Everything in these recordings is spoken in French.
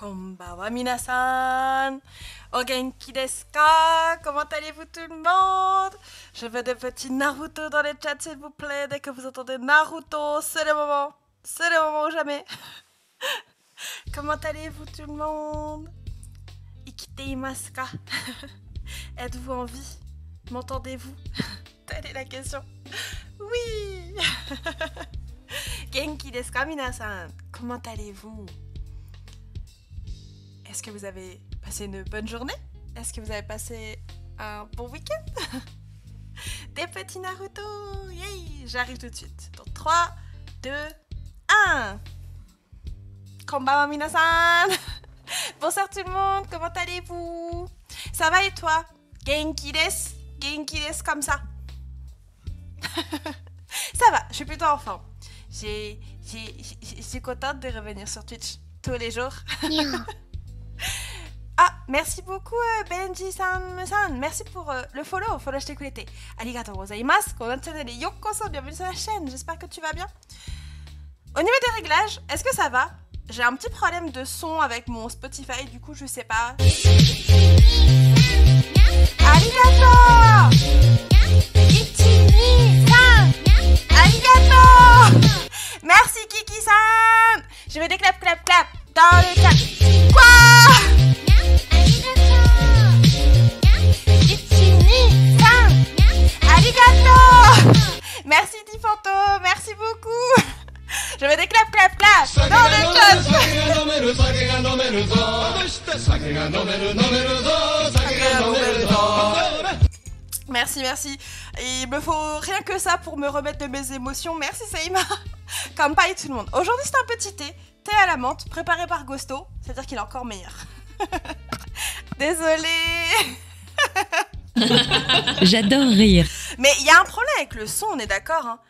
Konbawa minasan. O genki desu ka? Comment allez-vous tout le monde? Je veux des petits Naruto dans les chats s'il vous plaît. Dès que vous entendez Naruto, c'est le moment. C'est le moment ou jamais. Comment allez-vous tout le monde? Ikiteimasu ka? Êtes-vous en vie? M'entendez-vous? Telle est la question. Oui. Genki desu ka minasan? Comment allez-vous? Est-ce que vous avez passé une bonne journée? Est-ce que vous avez passé un bon week-end? Des petits Naruto! Yay! J'arrive tout de suite. Dans 3, 2, 1! Konbanwa minasan! Bonsoir tout le monde, comment allez-vous? Ça va et toi? Genki desu? Genki desu comme ça? Ça va, je suis plutôt en forme. Je suis contente de revenir sur Twitch tous les jours. Ah, merci beaucoup Benji-san. Merci pour le follow. Follow shite kurete. Arigatou gozaimasu. Konnichiwa yokoso. Bienvenue sur la chaîne. J'espère que tu vas bien. Au niveau des réglages, est-ce que ça va? J'ai un petit problème de son avec mon Spotify. Du coup, je sais pas. Arigatou. Ichi-ni-san. Arigatou. Merci Kiki-san. Je vais des clap dans le chat. Quoi? Arigato! Merci Tifanto, merci beaucoup. Je veux des clap dans le chat. Merci. Et il me faut rien que ça pour me remettre de mes émotions. Merci Saïma. Comme paille tout le monde. Aujourd'hui c'est un petit thé à la menthe, préparé par Gosto. C'est-à-dire qu'il est encore meilleur. Désolée. J'adore rire. Mais il y a un problème avec le son, on est d'accord hein.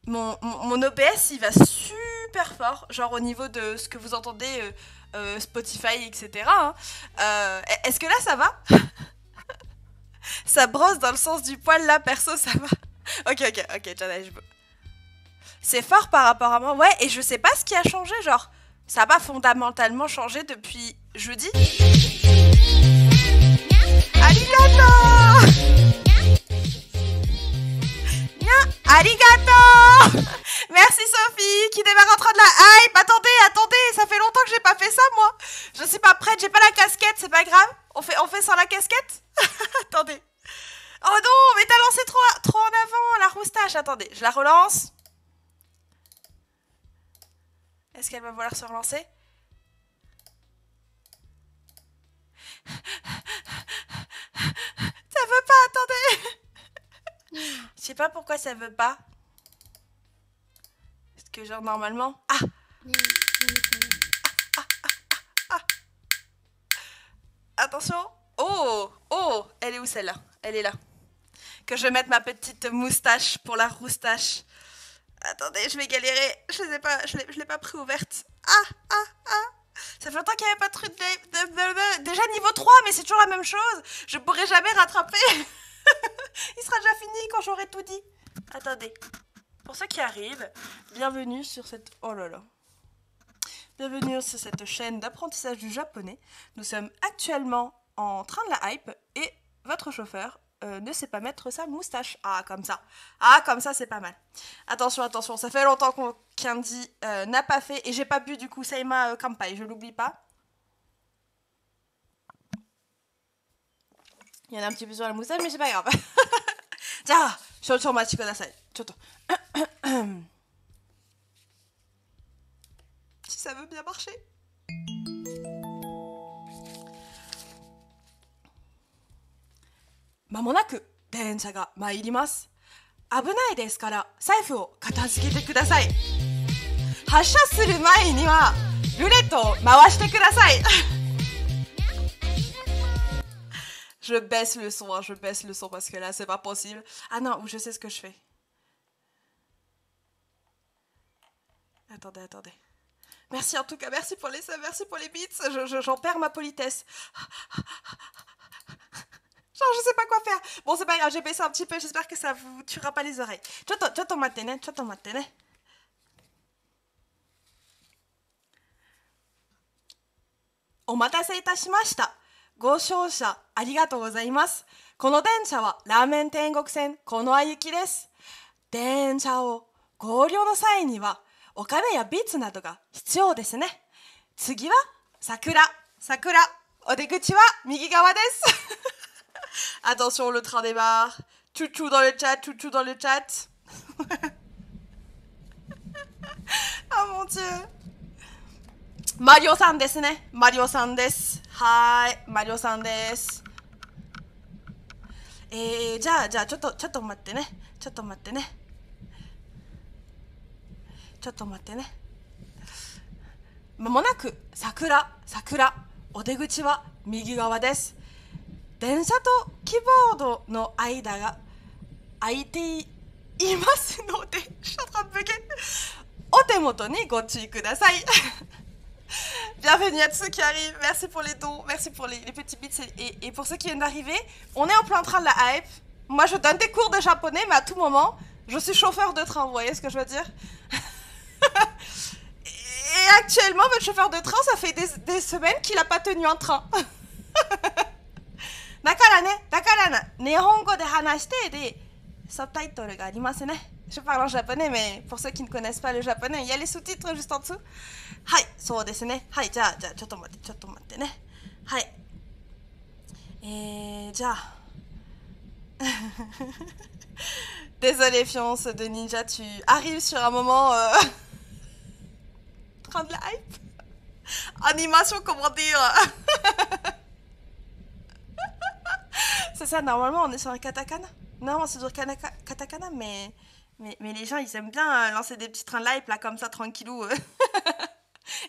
Mon OBS il va super fort, genre au niveau de ce que vous entendez Spotify, etc. Hein. Est-ce que là ça va? Ça brosse dans le sens du poil là, perso ça va. Ok, je peux. C'est fort par rapport à moi, ouais, et je sais pas ce qui a changé, genre ça va fondamentalement changer depuis jeudi. Arigato! Arigato! Merci Sophie qui démarre en train de la hype. Attendez, ça fait longtemps que j'ai pas fait ça moi. Je suis pas prête, j'ai pas la casquette, c'est pas grave. On fait sans la casquette? Attendez. Oh non, mais t'as lancé trop en avant la roustache. Attendez, je la relance. Est-ce qu'elle va vouloir se relancer? Ça veut pas, attendez. Je sais pas pourquoi ça veut pas. Parce que genre normalement... Ah. Attention. Oh, elle est où celle-là? Elle est là. Que je mette ma petite moustache pour la roustache. Attendez, je vais galérer. Je sais pas, je l'ai pas pris ouverte. Ça fait longtemps qu'il n'y avait pas de truc déjà niveau 3, mais c'est toujours la même chose. Je pourrai jamais rattraper. Il sera déjà fini quand j'aurai tout dit. Attendez. Pour ceux qui arrivent, bienvenue sur cette... Oh là là. Bienvenue sur cette chaîne d'apprentissage du japonais. Nous sommes actuellement en train de la hype et votre chauffeur ne sait pas mettre sa moustache. Ah, comme ça. Ah, comme ça, c'est pas mal. Attention. Ça fait longtemps qu'un dit n'a pas fait. Et j'ai pas bu, du coup, Saima Kampai. Je l'oublie pas. Il y en a un petit peu sur la moustache, mais c'est pas grave. Tiens, sur ma kudasai. Si ça veut bien marcher. Mamonaku, densha ga mairimasu. Abunai desu kara, saifu o katazukete kudasai. Hassha suru mae ni wa, roulette o mawashite kudasai. Je baisse le son, parce que là, c'est pas possible. Ah non, je sais ce que je fais. Attendez. Merci en tout cas, merci pour les subs, merci pour les beats. J'en perds ma politesse. Genre, je sais pas quoi faire. Bon, c'est pas grave, j'ai baissé un petit peu, j'espère que ça vous tuera pas les oreilles. Choto matte ne. お待たせいたしました。ご乗車ありがとうございます。この電車はラーメン天国線このあ行きです。電車をご利用の際にはお金やビッツなどが必要ですね。次は桜。お出口は右側です。Attention, le train démarre. Chouchou dans le chat, chouchou dans le chat. Oh mon dieu. Mario さんですね。マリオさんです。はい、マリオさんです。じゃあちょっと待ってね。ちょっと待ってね。まもなく桜。お出口は右側です。電車とキーボードの間が空いていますので、お手元にご注意ください。Bienvenue à tous ceux qui arrivent, merci pour les dons, merci pour les petits bits et pour ceux qui viennent d'arriver. On est en plein train de la hype. Moi je donne des cours de japonais, mais à tout moment, je suis chauffeur de train, vous voyez ce que je veux dire? Et actuellement, votre chauffeur de train, ça fait des semaines qu'il n'a pas tenu un train. だから日本語で話してでサブタイトルがありますね。Je parle en japonais, mais pour ceux qui ne connaissent pas le japonais, il y a les sous-titres juste en dessous. はい、そうですね。はい、じゃあちょっと待ってね。はい。じゃあ。Désolé, fiance de ninja, tu arrives sur un moment. Train de la hype. Animation, comment dire? C'est ça, normalement on est sur un katakana. Non, c'est sur katakana, mais les gens ils aiment bien lancer des petits trains de hype là comme ça tranquillou.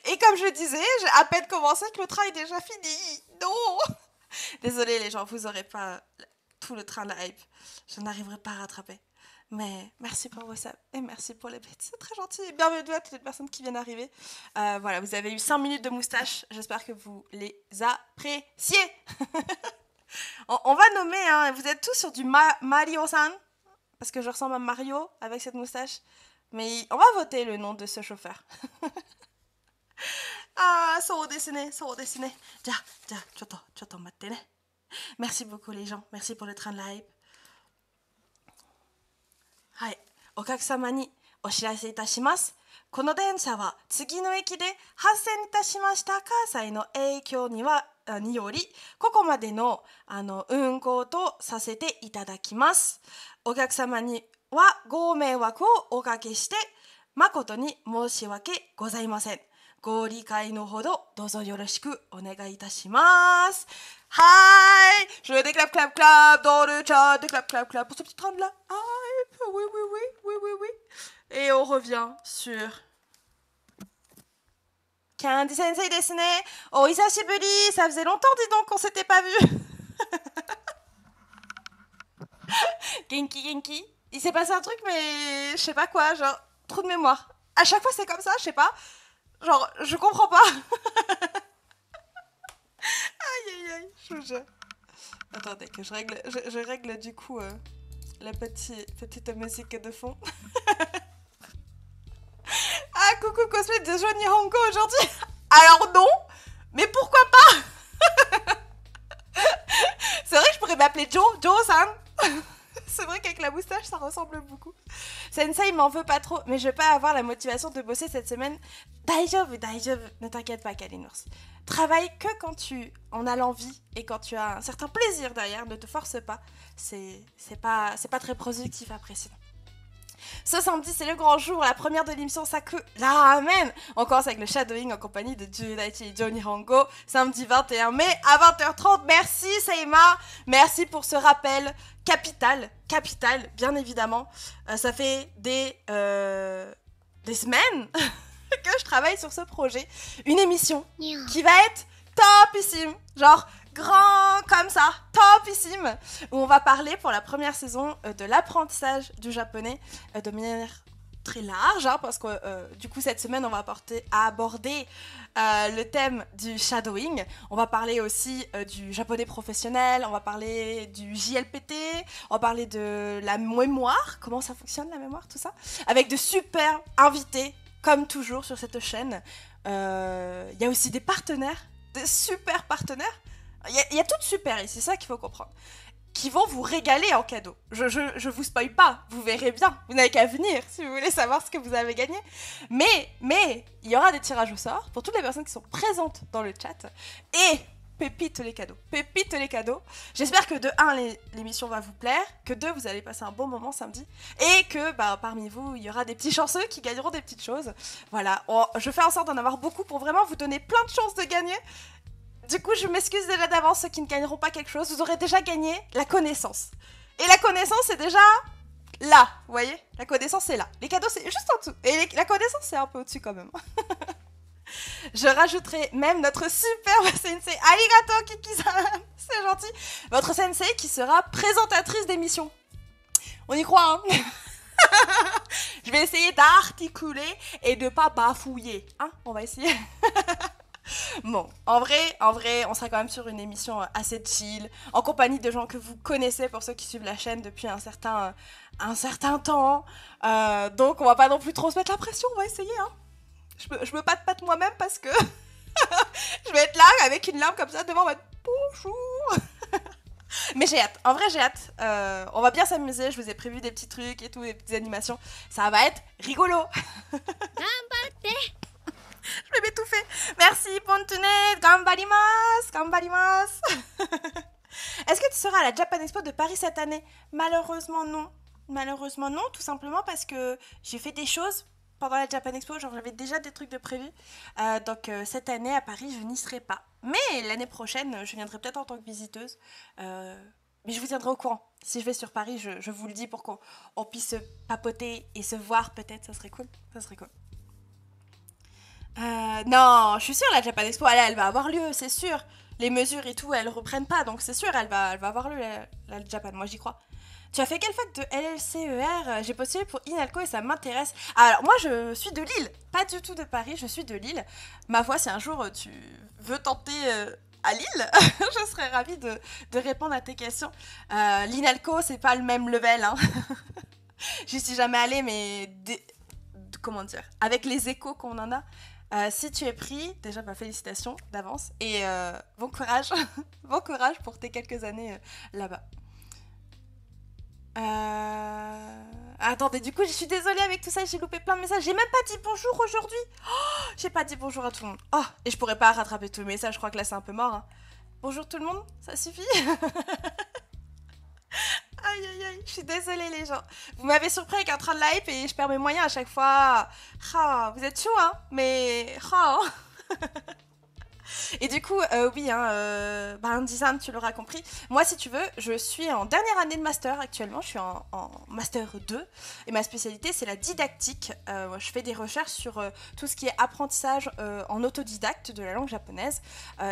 Et comme je disais, j'ai à peine commencé que le train est déjà fini. Non. Désolé les gens, vous aurez pas tout le train de hype. Je n'arriverai pas à rattraper. Mais merci pour vos subs et merci pour les bêtes, c'est très gentil. Et bienvenue à toutes les personnes qui viennent d'arriver. Voilà, vous avez eu 5 minutes de moustache. J'espère que vous les appréciez. On va nommer, hein, vous êtes tous sur du Mario-san, parce que je ressemble à Mario avec cette moustache. Mais on va voter le nom de ce chauffeur. Ah, so desine. Ja, choto matte ne. Merci beaucoup les gens, merci pour le train de la hype. はい、お客様にお知らせいたします。この電車は次の駅で発線いたしました関西の影響によりここまでの運行とさせていただきます。お客様にはご迷惑をおかけして誠に申し訳ございません。ご理解のほどどうぞよろしくお願いいたします。はい、je veux des clap dans le chat, des clap pour ce petit train de la hype. Oui. Et on revient sur Candy Sensei desu ne. Oh, hisashiburi, ça faisait longtemps dis donc qu'on s'était pas vu. Genki. Il s'est passé un truc mais je sais pas quoi, genre trou de mémoire. À chaque fois c'est comme ça, je sais pas. Genre, je comprends pas. Aïe, je vous jure. Attendez, que je règle du coup la petite musique de fond. Ah, coucou, cosplay de Jo Nihongo aujourd'hui. Alors non, mais pourquoi pas? C'est vrai que je pourrais m'appeler Jo-san. C'est vrai qu'avec la moustache, ça ressemble beaucoup. Sensei m'en veut pas trop, mais je vais pas avoir la motivation de bosser cette semaine. Daijoubu, ne t'inquiète pas, Kalinours. Travaille que quand tu en as l'envie et quand tu as un certain plaisir derrière, ne te force pas. C'est pas très productif après sinon. Ce samedi, c'est le grand jour, la première de l'émission Saku Ramen. On commence avec le shadowing en compagnie de Judaichi et Jo Nihongo, samedi 21 mai à 20h30. Merci Seima, merci pour ce rappel capital, bien évidemment. Ça fait des semaines que je travaille sur ce projet. Une émission qui va être topissime, genre grand comme ça, topissime, où on va parler pour la première saison de l'apprentissage du japonais de manière très large, hein, parce que du coup cette semaine on va aborder le thème du shadowing, on va parler aussi du japonais professionnel, on va parler du JLPT, on va parler de la mémoire, comment ça fonctionne la mémoire, tout ça, avec de super invités, comme toujours sur cette chaîne. Y a aussi des partenaires de super partenaires. Il y a tout de super ici, c'est ça qu'il faut comprendre. Qui vont vous régaler en cadeau. Je vous spoil pas, vous verrez bien. Vous n'avez qu'à venir si vous voulez savoir ce que vous avez gagné. Mais, il y aura des tirages au sort pour toutes les personnes qui sont présentes dans le chat. Et pépite les cadeaux. Pépite les cadeaux. J'espère que de 1, l'émission va vous plaire. Que 2, vous allez passer un bon moment samedi. Et que parmi vous, il y aura des petits chanceux qui gagneront des petites choses. Voilà. Je fais en sorte d'en avoir beaucoup pour vraiment vous donner plein de chances de gagner. Du coup, je m'excuse déjà d'avance, ceux qui ne gagneront pas quelque chose. Vous aurez déjà gagné la connaissance. Et la connaissance, c'est déjà là, vous voyez. La connaissance, c'est là. Les cadeaux, c'est juste en dessous. Et la connaissance, c'est un peu au-dessus quand même. Je rajouterai même notre superbe sensei. Arigato, Kiki-san. C'est gentil. Votre sensei qui sera présentatrice d'émission. On y croit, hein. Je vais essayer d'articuler et de pas bafouiller. Hein, on va essayer. Bon, en vrai, on sera quand même sur une émission assez chill, en compagnie de gens que vous connaissez pour ceux qui suivent la chaîne depuis un certain temps. Donc on va pas non plus trop se mettre la pression, on va essayer. Hein. Je me patte moi-même parce que je vais être là avec une larme comme ça devant, on va être bonjour. Mais j'ai hâte, en vrai j'ai hâte. On va bien s'amuser, je vous ai prévu des petits trucs et tout, des petites animations. Ça va être rigolo. Je vais m'étouffer. Merci, Pontune. Gambarimasu. Gambarimasu. Est-ce que tu seras à la Japan Expo de Paris cette année? Malheureusement, non. Malheureusement, non. Tout simplement parce que j'ai fait des choses pendant la Japan Expo. Genre, j'avais déjà des trucs de prévu. Donc, cette année, à Paris, je n'y serai pas. Mais l'année prochaine, je viendrai peut-être en tant que visiteuse. Mais je vous tiendrai au courant. Si je vais sur Paris, je vous le dis pour qu'on puisse se papoter et se voir peut-être. Ça serait cool. Ça serait cool. Non, je suis sûre, la Japan Expo, elle va avoir lieu, c'est sûr. Les mesures et tout, elles reprennent pas, donc c'est sûr, elle va avoir lieu, la Japan, moi j'y crois. Tu as fait quelle fac de LLCER? J'ai postulé pour INALCO et ça m'intéresse. Alors, moi je suis de Lille, pas du tout de Paris, je suis de Lille. Ma foi, si un jour tu veux tenter à Lille, je serais ravie de répondre à tes questions. L'INALCO, c'est pas le même level, hein. J'y suis jamais allée, mais comment dire, avec les échos qu'on en a. Si tu es pris, déjà félicitations d'avance et bon courage, bon courage pour tes quelques années là-bas. Attendez, du coup je suis désolée avec tout ça, j'ai loupé plein de messages, j'ai même pas dit bonjour aujourd'hui. Oh, j'ai pas dit bonjour à tout le monde. Oh, et je pourrais pas rattraper tous les messages, je crois que là c'est un peu mort. Hein. Bonjour tout le monde, ça suffit. Aïe aïe aïe, je suis désolée les gens. Vous m'avez surpris avec un train de hype et je perds mes moyens à chaque fois. Oh, vous êtes chaud hein, mais oh. Et du coup, oui, hein, Dizan, tu l'auras compris. Moi, si tu veux, je suis en dernière année de master actuellement. Je suis en master 2. Et ma spécialité, c'est la didactique. Je fais des recherches sur tout ce qui est apprentissage en autodidacte de la langue japonaise.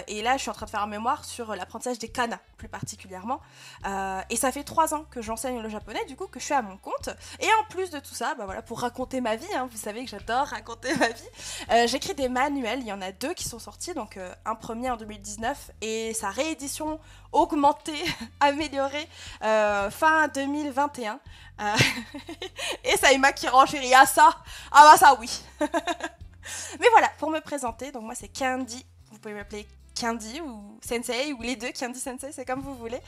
Et là, je suis en train de faire un mémoire sur l'apprentissage des kana, plus particulièrement. Et ça fait 3 ans que j'enseigne le japonais, du coup, que je suis à mon compte. Et en plus de tout ça, voilà, pour raconter ma vie, hein, vous savez que j'adore raconter ma vie, j'écris des manuels. Il y en a 2 qui sont sortis, donc un premier en 2019 et sa réédition augmentée, améliorée fin 2021. Et Saïma qui renchérit à ça. Ah bah ça oui. Mais voilà, pour me présenter, donc moi c'est Candy, vous pouvez m'appeler Candy ou Sensei ou les deux, Candy Sensei, c'est comme vous voulez.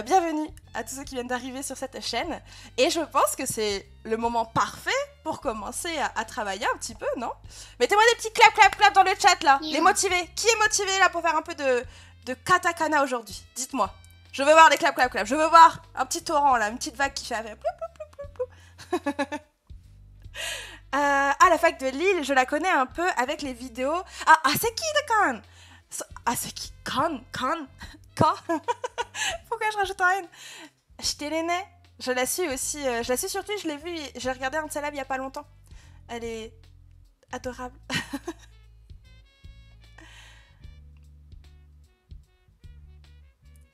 Bienvenue à tous ceux qui viennent d'arriver sur cette chaîne. Et je pense que c'est le moment parfait pour commencer à travailler un petit peu, non? Mettez-moi des petits clap dans le chat là, les motivés. Qui est motivé là pour faire un peu de katakana aujourd'hui? Dites-moi. Je veux voir des clap. Je veux voir un petit torrent là, une petite vague qui fait plou, plou, plou, plou. La fac de Lille, je la connais un peu avec les vidéos. Aseki de Kan. Aseki Kan. Pourquoi je rajoute un N? Shiterene. Je la suis aussi. Je la suis sur Twitch, je l'ai vue. J'ai regardé un de ses lives il y a pas longtemps. Elle est adorable.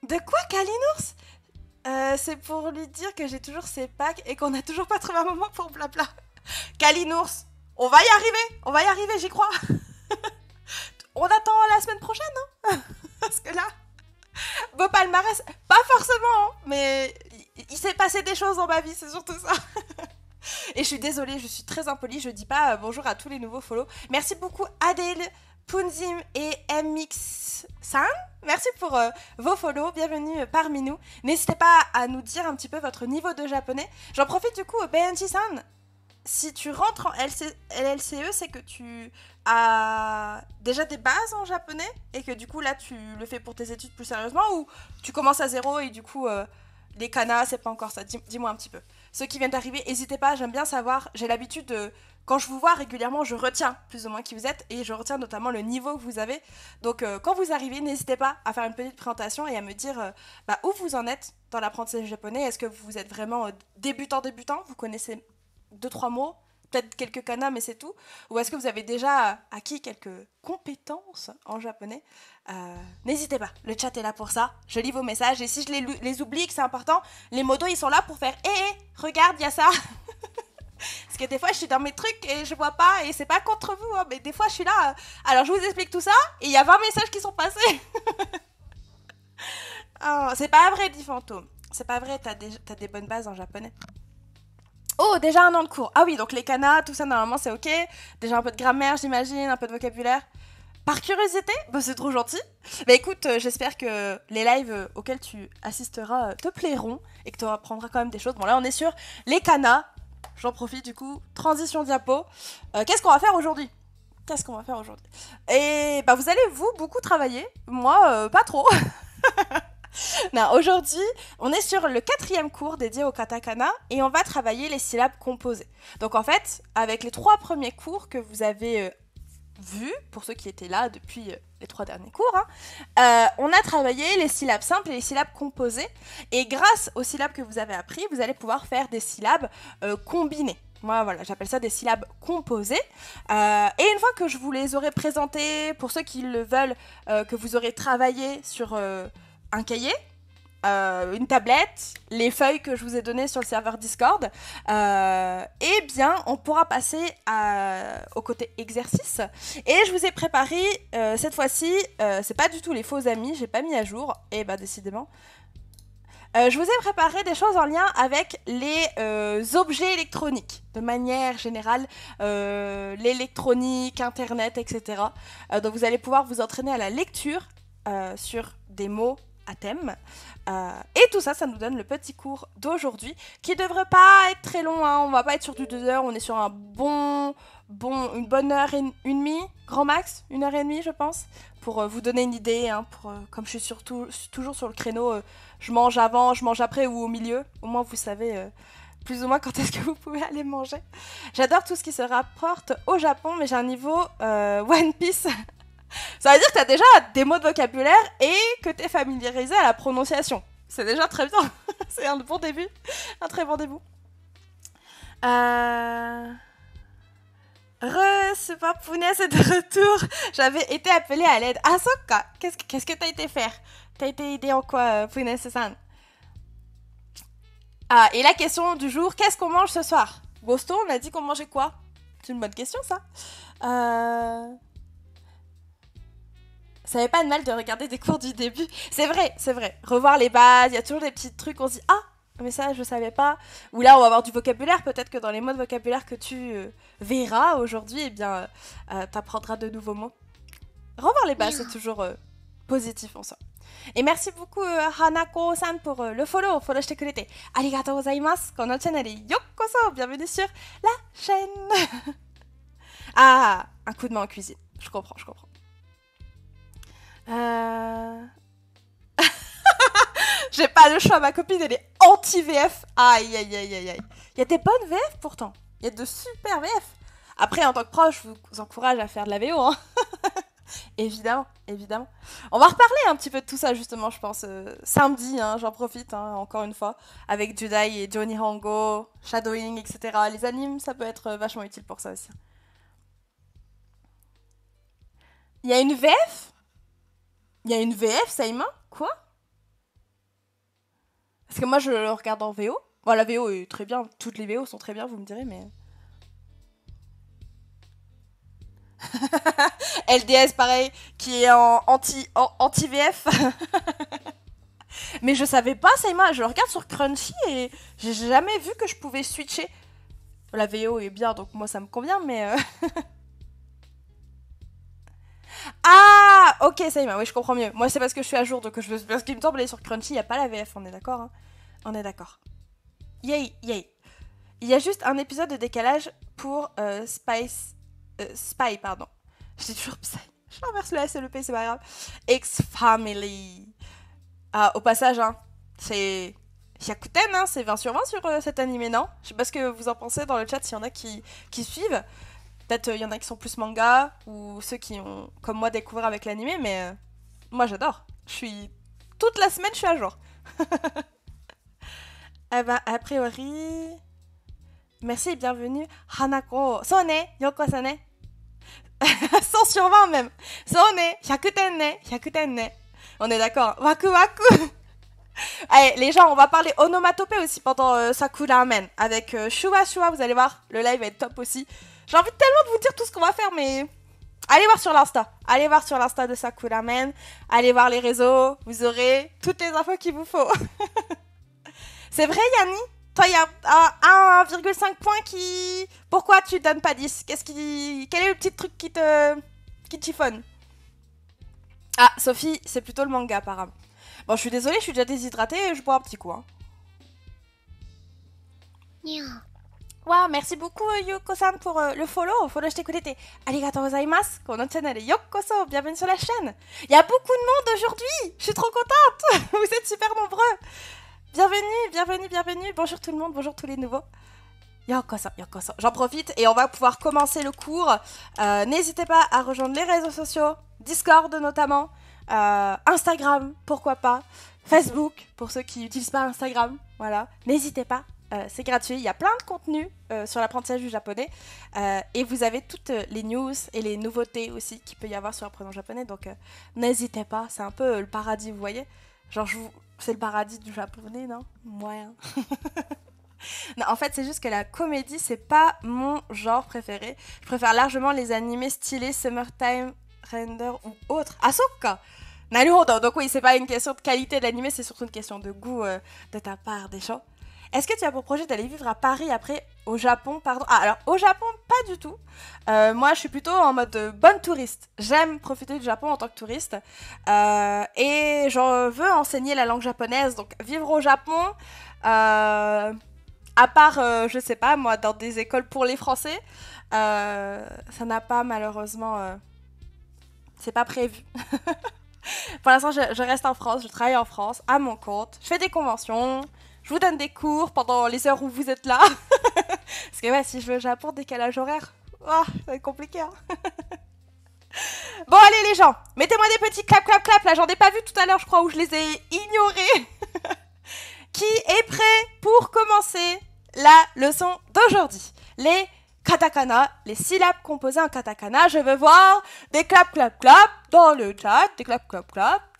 De quoi, Kalinours? C'est pour lui dire que j'ai toujours ses packs et qu'on n'a toujours pas trouvé un moment pour blabla. Kalinours, on va y arriver, j'y crois. On attend la semaine prochaine, hein. Parce que là, beau palmarès, pas forcément, hein, mais il s'est passé des choses dans ma vie, c'est surtout ça. Et je suis désolée, je suis très impolie, je dis pas bonjour à tous les nouveaux follow. Merci beaucoup Adèle Punzim et MX-san, merci pour vos follows, bienvenue parmi nous. N'hésitez pas à nous dire un petit peu votre niveau de japonais. J'en profite du coup, Benji-san, si tu rentres en LLCE, c'est que tu as déjà des bases en japonais et que du coup là tu le fais pour tes études plus sérieusement, ou tu commences à zéro et du coup les kanas c'est pas encore ça. Dis-moi un petit peu. Ceux qui viennent d'arriver, n'hésitez pas, j'aime bien savoir, j'ai l'habitude de... Quand je vous vois régulièrement, je retiens plus ou moins qui vous êtes et je retiens notamment le niveau que vous avez. Donc quand vous arrivez, n'hésitez pas à faire une petite présentation et à me dire où vous en êtes dans l'apprentissage japonais. Est-ce que vous êtes vraiment débutant, vous connaissez 2-3 mots, peut-être quelques kanas mais c'est tout, ou est-ce que vous avez déjà acquis quelques compétences en japonais? N'hésitez pas, le chat est là pour ça, je lis vos messages et si je les oublie, que c'est important, les modos ils sont là pour faire regarde, il y a ça. Parce que des fois je suis dans mes trucs et je vois pas, et c'est pas contre vous, hein, mais des fois je suis là, alors je vous explique tout ça et il y a 20 messages qui sont passés. Oh, c'est pas vrai, dit Fantôme, c'est pas vrai, t'as des bonnes bases en japonais. Oh, déjà un an de cours. Ah oui, donc les kanas, tout ça, normalement, c'est ok. Déjà un peu de grammaire, j'imagine, un peu de vocabulaire. Par curiosité, c'est trop gentil. Bah écoute, j'espère que les lives auxquels tu assisteras te plairont et que tu apprendras quand même des choses. Bon, là, on est sur les kanas. J'en profite, du coup. Transition diapo. Qu'est-ce qu'on va faire aujourd'hui? Et vous allez, beaucoup travailler. Moi, pas trop. Non, aujourd'hui, on est sur le 4e cours dédié au katakana et on va travailler les syllabes composées. Donc en fait, avec les 3 premiers cours que vous avez vus, pour ceux qui étaient là depuis les 3 derniers cours, on a travaillé les syllabes simples et les syllabes composées. Et grâce aux syllabes que vous avez appris, vous allez pouvoir faire des syllabes combinées. Moi, voilà, j'appelle ça des syllabes composées. Et une fois que je vous les aurai présentées, pour ceux qui le veulent, que vous aurez travaillé sur... un cahier, une tablette, les feuilles que je vous ai données sur le serveur Discord, et bien on pourra passer au côté exercice. Et je vous ai préparé cette fois-ci, c'est pas du tout les faux amis, j'ai pas mis à jour, et décidément. Je vous ai préparé des choses en lien avec les objets électroniques, de manière générale, l'électronique, internet, etc. Donc vous allez pouvoir vous entraîner à la lecture sur des mots à thème. Et tout ça, ça nous donne le petit cours d'aujourd'hui, qui devrait pas être très long, hein. On va pas être sur du 2 heures, on est sur une bonne heure et demie, grand max, 1h30 je pense, pour vous donner une idée, hein, comme je suis toujours sur le créneau, je mange avant, je mange après ou au milieu, au moins vous savez plus ou moins quand est-ce que vous pouvez aller manger. J'adore tout ce qui se rapporte au Japon, mais j'ai un niveau One Piece. Ça veut dire que tu as déjà des mots de vocabulaire et que tu es familiarisé à la prononciation. C'est déjà très bien. C'est un bon début. Un très bon début. C'est pas Punaise est de retour. J'avais été appelée à l'aide. Ah, Sokka, qu'est-ce que t'as été faire? T'as été aidée en quoi, Punaise-san? Ah, et la question du jour, qu'est-ce qu'on mange ce soir? Bosto, on a dit qu'on mangeait quoi? C'est une bonne question, ça. Ça n'avait pas de mal de regarder des cours du début. C'est vrai. Revoir les bases, il y a toujours des petits trucs, on se dit « Ah, mais ça, je savais pas. » Ou là, on va avoir du vocabulaire. Peut-être que dans les mots de vocabulaire que tu verras aujourd'hui, eh bien, t'apprendras de nouveaux mots. Revoir les bases, c'est toujours positif en soi. Et merci beaucoup, Hanako-san, pour le follow. Follow shite kurete. Arigatou gozaimasu. Kono channel yokoso. Bienvenue sur la chaîne. Ah, un coup de main en cuisine. Je comprends. J'ai pas le choix, ma copine elle est anti-VF. Aïe. Il y a des bonnes VF pourtant. Il y a de super VF. Après, en tant que prof, je vous encourage à faire de la VO. Hein. Évidemment. On va reparler un petit peu de tout ça justement, je pense. Samedi, hein, j'en profite encore une fois. Avec Judai et Johnny Hongo, Shadowing, etc. Les animes, ça peut être vachement utile pour ça aussi. Il y a une VF ? Il y a une VF, Saïma? Quoi? Parce que moi, je le regarde en VO. Bon, la VO est très bien. Toutes les VO sont très bien, vous me direz, mais... LDS, pareil, qui est en anti-VF. Mais je savais pas, Saïma. Je le regarde sur Crunchy et j'ai jamais vu que je pouvais switcher. La VO est bien, donc moi, ça me convient, mais... Ah, ok, ça y est, oui, je comprends mieux. Moi, c'est parce que je suis à jour, donc parce qu'il me semble aller sur Crunchy, il n'y a pas la VF, on est d'accord, hein. On est d'accord. Yay, yay. Il y a juste un épisode de décalage pour Spy, pardon. Je dis toujours Psy. Je renverse le S et le P, c'est pas grave. X-Family. Ah, au passage, hein, c'est Hyakuten, hein, c'est 20 sur 20 sur cet animé, non? Je sais pas ce que vous en pensez dans le chat, s'il y en a qui suivent. Peut-être il y en a qui sont plus manga, ou ceux qui ont, comme moi, découvert avec l'animé, mais moi j'adore. Toute la semaine, je suis à jour. Eh ben, a priori... Merci et bienvenue, Hanako. Sone, yoko ne. 100 sur 20 même. Sone, 100 ne, 100 ne. On est d'accord. Waku waku. Allez, les gens, on va parler onomatopée aussi pendant Sakura Amen. Avec Shua Shua, vous allez voir, le live va être top aussi. J'ai envie tellement de vous dire tout ce qu'on va faire, mais... Allez voir sur l'Insta. Allez voir sur l'Insta de Sakura Amen. Allez voir les réseaux. Vous aurez toutes les infos qu'il vous faut. C'est vrai, Yanni? Toi, il y a 1,5 points qui... Pourquoi tu donnes pas 10? Quel est le petit truc qui te chiffonne? Ah, Sophie, c'est plutôt le manga, apparemment. Bon, je suis désolée, je suis déjà déshydratée et je bois un petit coup. Hein. Wow, merci beaucoup Yoko-san pour le follow. Follow, je t'écoutais. Arigatou gozaimasu. Kono channel yokoso. Bienvenue sur la chaîne. Il y a beaucoup de monde aujourd'hui. Je suis trop contente. Vous êtes super nombreux. Bienvenue. Bonjour tout le monde, bonjour tous les nouveaux. Yokoso. J'en profite et on va pouvoir commencer le cours. N'hésitez pas à rejoindre les réseaux sociaux, Discord notamment, Instagram, pourquoi pas, Facebook, pour ceux qui n'utilisent pas Instagram, voilà. N'hésitez pas, c'est gratuit, il y a plein de contenus sur l'apprentissage du japonais. Et vous avez toutes les news et les nouveautés aussi qu'il peut y avoir sur l'apprenant japonais, donc n'hésitez pas, c'est un peu le paradis, vous voyez. Genre, c'est le paradis du japonais, non? Ouais. Non, en fait, c'est juste que la comédie, c'est pas mon genre préféré. Je préfère largement les animés stylés Summertime Render ou autres. Ahsoka! Naruhodo! Donc oui, c'est pas une question de qualité de l'animé, c'est surtout une question de goût de ta part, des gens. Est-ce que tu as pour projet d'aller vivre à Paris après au Japon, pardon? Ah, alors, au Japon, pas du tout. Moi, je suis plutôt en mode bonne touriste. J'aime profiter du Japon en tant que touriste. Et je veux enseigner la langue japonaise. Donc, vivre au Japon, à part, je sais pas, moi, dans des écoles pour les Français, ça n'a pas, malheureusement... c'est pas prévu. Pour l'instant, je reste en France, je travaille en France, à mon compte. Je fais des conventions... Je vous donne des cours pendant les heures où vous êtes là. Parce que ouais, si je vais au Japon, décalage horaire, oh, ça va être compliqué. Hein. Bon, allez les gens, mettez-moi des petits clap. Là, j'en ai pas vu tout à l'heure, je crois, où je les ai ignorés. Qui est prêt pour commencer la leçon d'aujourd'hui? Les katakana, les syllabes composées en katakana. Je veux voir des clap dans le chat. Des clap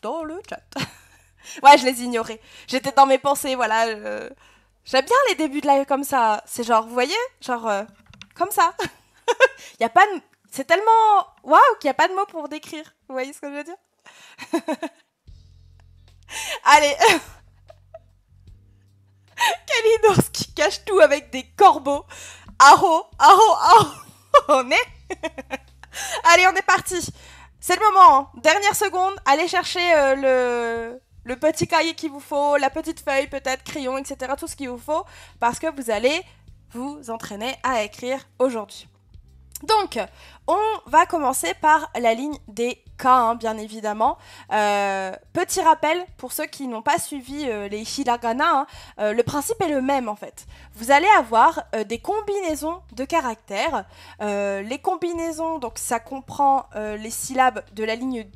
dans le chat. Ouais, je les ignorais. J'étais dans mes pensées, voilà. J'aime bien les débuts de live comme ça. C'est genre, vous voyez? Genre, comme ça. Y a pas de... C'est tellement... Waouh, qu'il n'y a pas de mots pour décrire. Vous voyez ce que je veux dire? Allez. Kalinos qui cache tout avec des corbeaux. Aho. On est... Allez, on est parti. C'est le moment. Hein. Dernière seconde. Allez chercher le petit cahier qu'il vous faut, la petite feuille peut-être, crayon, etc. Tout ce qu'il vous faut, parce que vous allez vous entraîner à écrire aujourd'hui. Donc, on va commencer par la ligne des K, hein, bien évidemment. Petit rappel, pour ceux qui n'ont pas suivi les hiragana, hein, le principe est le même en fait. Vous allez avoir des combinaisons de caractères. Les combinaisons, donc ça comprend les syllabes de la ligne,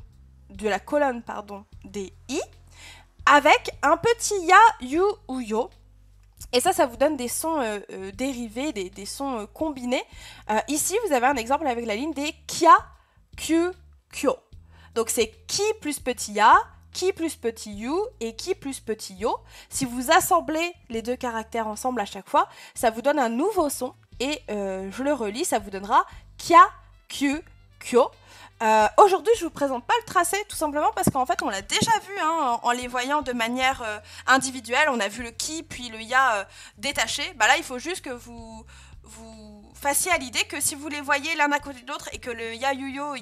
de la colonne, pardon, des I, avec un petit ya, yu ou yo. Et ça vous donne des sons dérivés, des sons combinés. Ici, vous avez un exemple avec la ligne des kia, kyu, kyo. Donc c'est ki plus petit ya, ki plus petit yu et ki plus petit yo. Si vous assemblez les deux caractères ensemble à chaque fois, ça vous donne un nouveau son. Et je le relis, ça vous donnera kia, kyu, kyo. Aujourd'hui, je vous présente pas le tracé, tout simplement parce qu'en fait, on l'a déjà vu hein, en les voyant de manière individuelle. On a vu le ki puis le ya détaché. Bah là, il faut juste que vous vous fassiez à l'idée que si vous les voyez l'un à côté de l'autre et que le ya-yu-yo,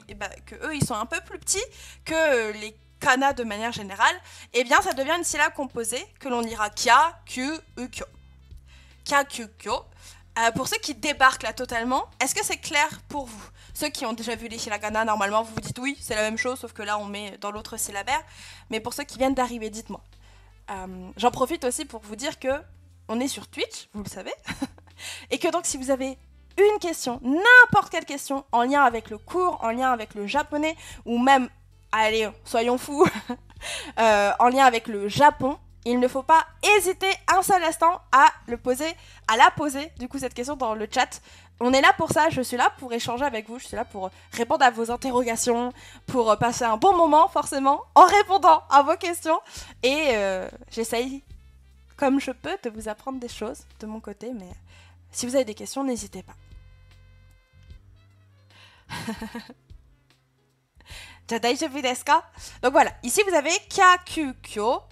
que eux ils sont un peu plus petits que les kana de manière générale, eh bien ça devient une syllabe composée que l'on lira kya, kyu, ukyo. Kya, kyu, kyo. Pour ceux qui débarquent là totalement, est-ce que c'est clair pour vous? Ceux qui ont déjà vu les hiragana, normalement vous vous dites oui, c'est la même chose, sauf que là on met dans l'autre syllabaire. Mais pour ceux qui viennent d'arriver, dites-moi. J'en profite aussi pour vous dire que on est sur Twitch, vous le savez. Et que donc si vous avez une question, n'importe quelle question, en lien avec le cours, en lien avec le japonais, ou même, allez, soyons fous, en lien avec le Japon, il ne faut pas hésiter un seul instant à la poser, du coup, cette question dans le chat. On est là pour ça, je suis là pour échanger avec vous, je suis là pour répondre à vos interrogations, pour passer un bon moment, forcément, en répondant à vos questions. Et j'essaye, comme je peux, de vous apprendre des choses de mon côté, mais si vous avez des questions, n'hésitez pas. Donc voilà, ici vous avez Kyakukyo.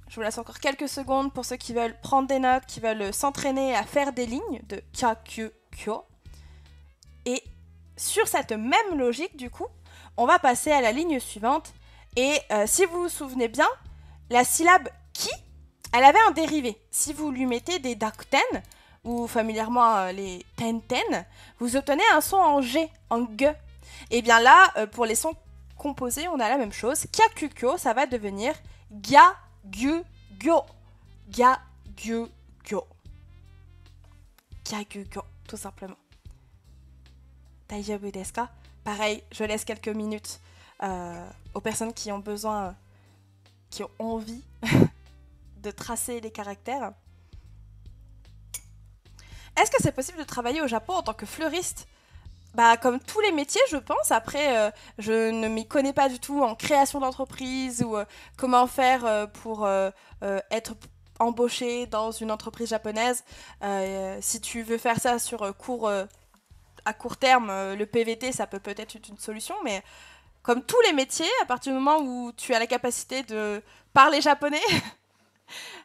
Je vous laisse encore quelques secondes pour ceux qui veulent prendre des notes, qui veulent s'entraîner à faire des lignes de Kyakukyo. Et sur cette même logique, du coup, on va passer à la ligne suivante. Et si vous vous souvenez bien, la syllabe ki, elle avait un dérivé. Si vous lui mettez des dakten, ou familièrement les tenten, vous obtenez un son en G, en G. Et bien là, pour les sons composés, on a la même chose. Kyakukyo, ça va devenir Gya, Gyu, Gyo. Gya, Gyu, Gyo. Kyakukyo, tout simplement. Daijoubu desu ka? Pareil, je laisse quelques minutes aux personnes qui ont besoin, qui ont envie de tracer les caractères. Est-ce que c'est possible de travailler au Japon en tant que fleuriste? Bah, comme tous les métiers, je pense. Après, je ne m'y connais pas du tout en création d'entreprise ou comment faire pour être embauché dans une entreprise japonaise. Si tu veux faire ça sur à court terme, le PVT, ça peut peut-être être une solution, mais comme tous les métiers, à partir du moment où tu as la capacité de parler japonais,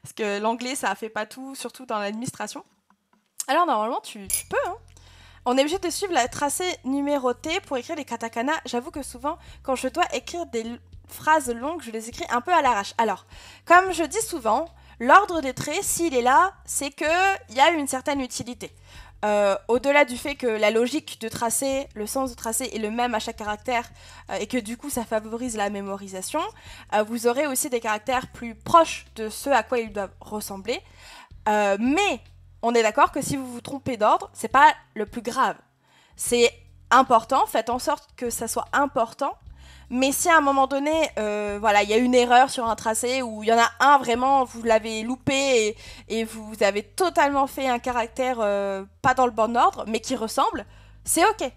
parce que l'anglais, ça fait pas tout, surtout dans l'administration, alors normalement, tu peux, hein. On est obligé de suivre la tracée numérotée pour écrire les katakana. J'avoue que souvent, quand je dois écrire des phrases longues, je les écris un peu à l'arrache. Alors, comme je dis souvent, l'ordre des traits, s'il est là, c'est qu'il y a une certaine utilité. Au-delà du fait que la logique de tracé, le sens de tracé est le même à chaque caractère et que du coup ça favorise la mémorisation, vous aurez aussi des caractères plus proches de ceux à quoi ils doivent ressembler. Mais on est d'accord que si vous vous trompez d'ordre, c'est pas le plus grave. C'est important, faites en sorte que ça soit important. Mais si à un moment donné, voilà, il y a une erreur sur un tracé ou il y en a un vraiment, vous l'avez loupé et vous avez totalement fait un caractère pas dans le bon ordre, mais qui ressemble, c'est ok.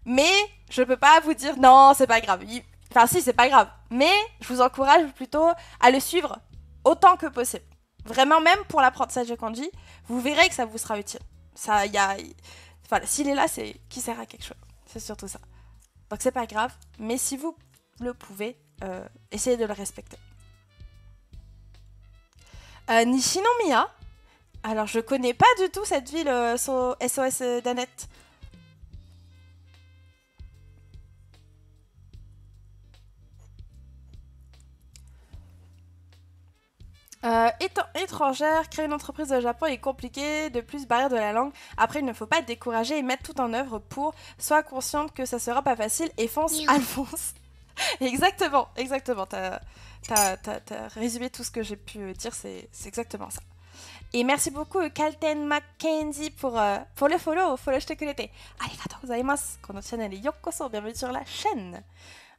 Mais je peux pas vous dire non, c'est pas grave. Enfin si, c'est pas grave. Mais je vous encourage plutôt à le suivre autant que possible. Vraiment, même pour l'apprentissage de kanji, vous verrez que ça vous sera utile. Ça, voilà, s'il est là, c'est qu'il sert à quelque chose. C'est surtout ça. Donc c'est pas grave, mais si vous le pouvez, essayez de le respecter. Nishinomiya. Alors je connais pas du tout cette ville SOS d'Annette. Étant étrangère, créer une entreprise au Japon est compliqué, de plus barrière de la langue. Après, il ne faut pas être découragé et mettre tout en œuvre pour. Sois consciente que ça sera pas facile et fonce, Alphonse. Exactement. T'as résumé tout ce que j'ai pu dire, c'est exactement ça. Et merci beaucoup Kalten Mackenzie pour le follow shite kurete. Arigatou gozaimasu. Kono channel yokoso, bienvenue sur la chaîne.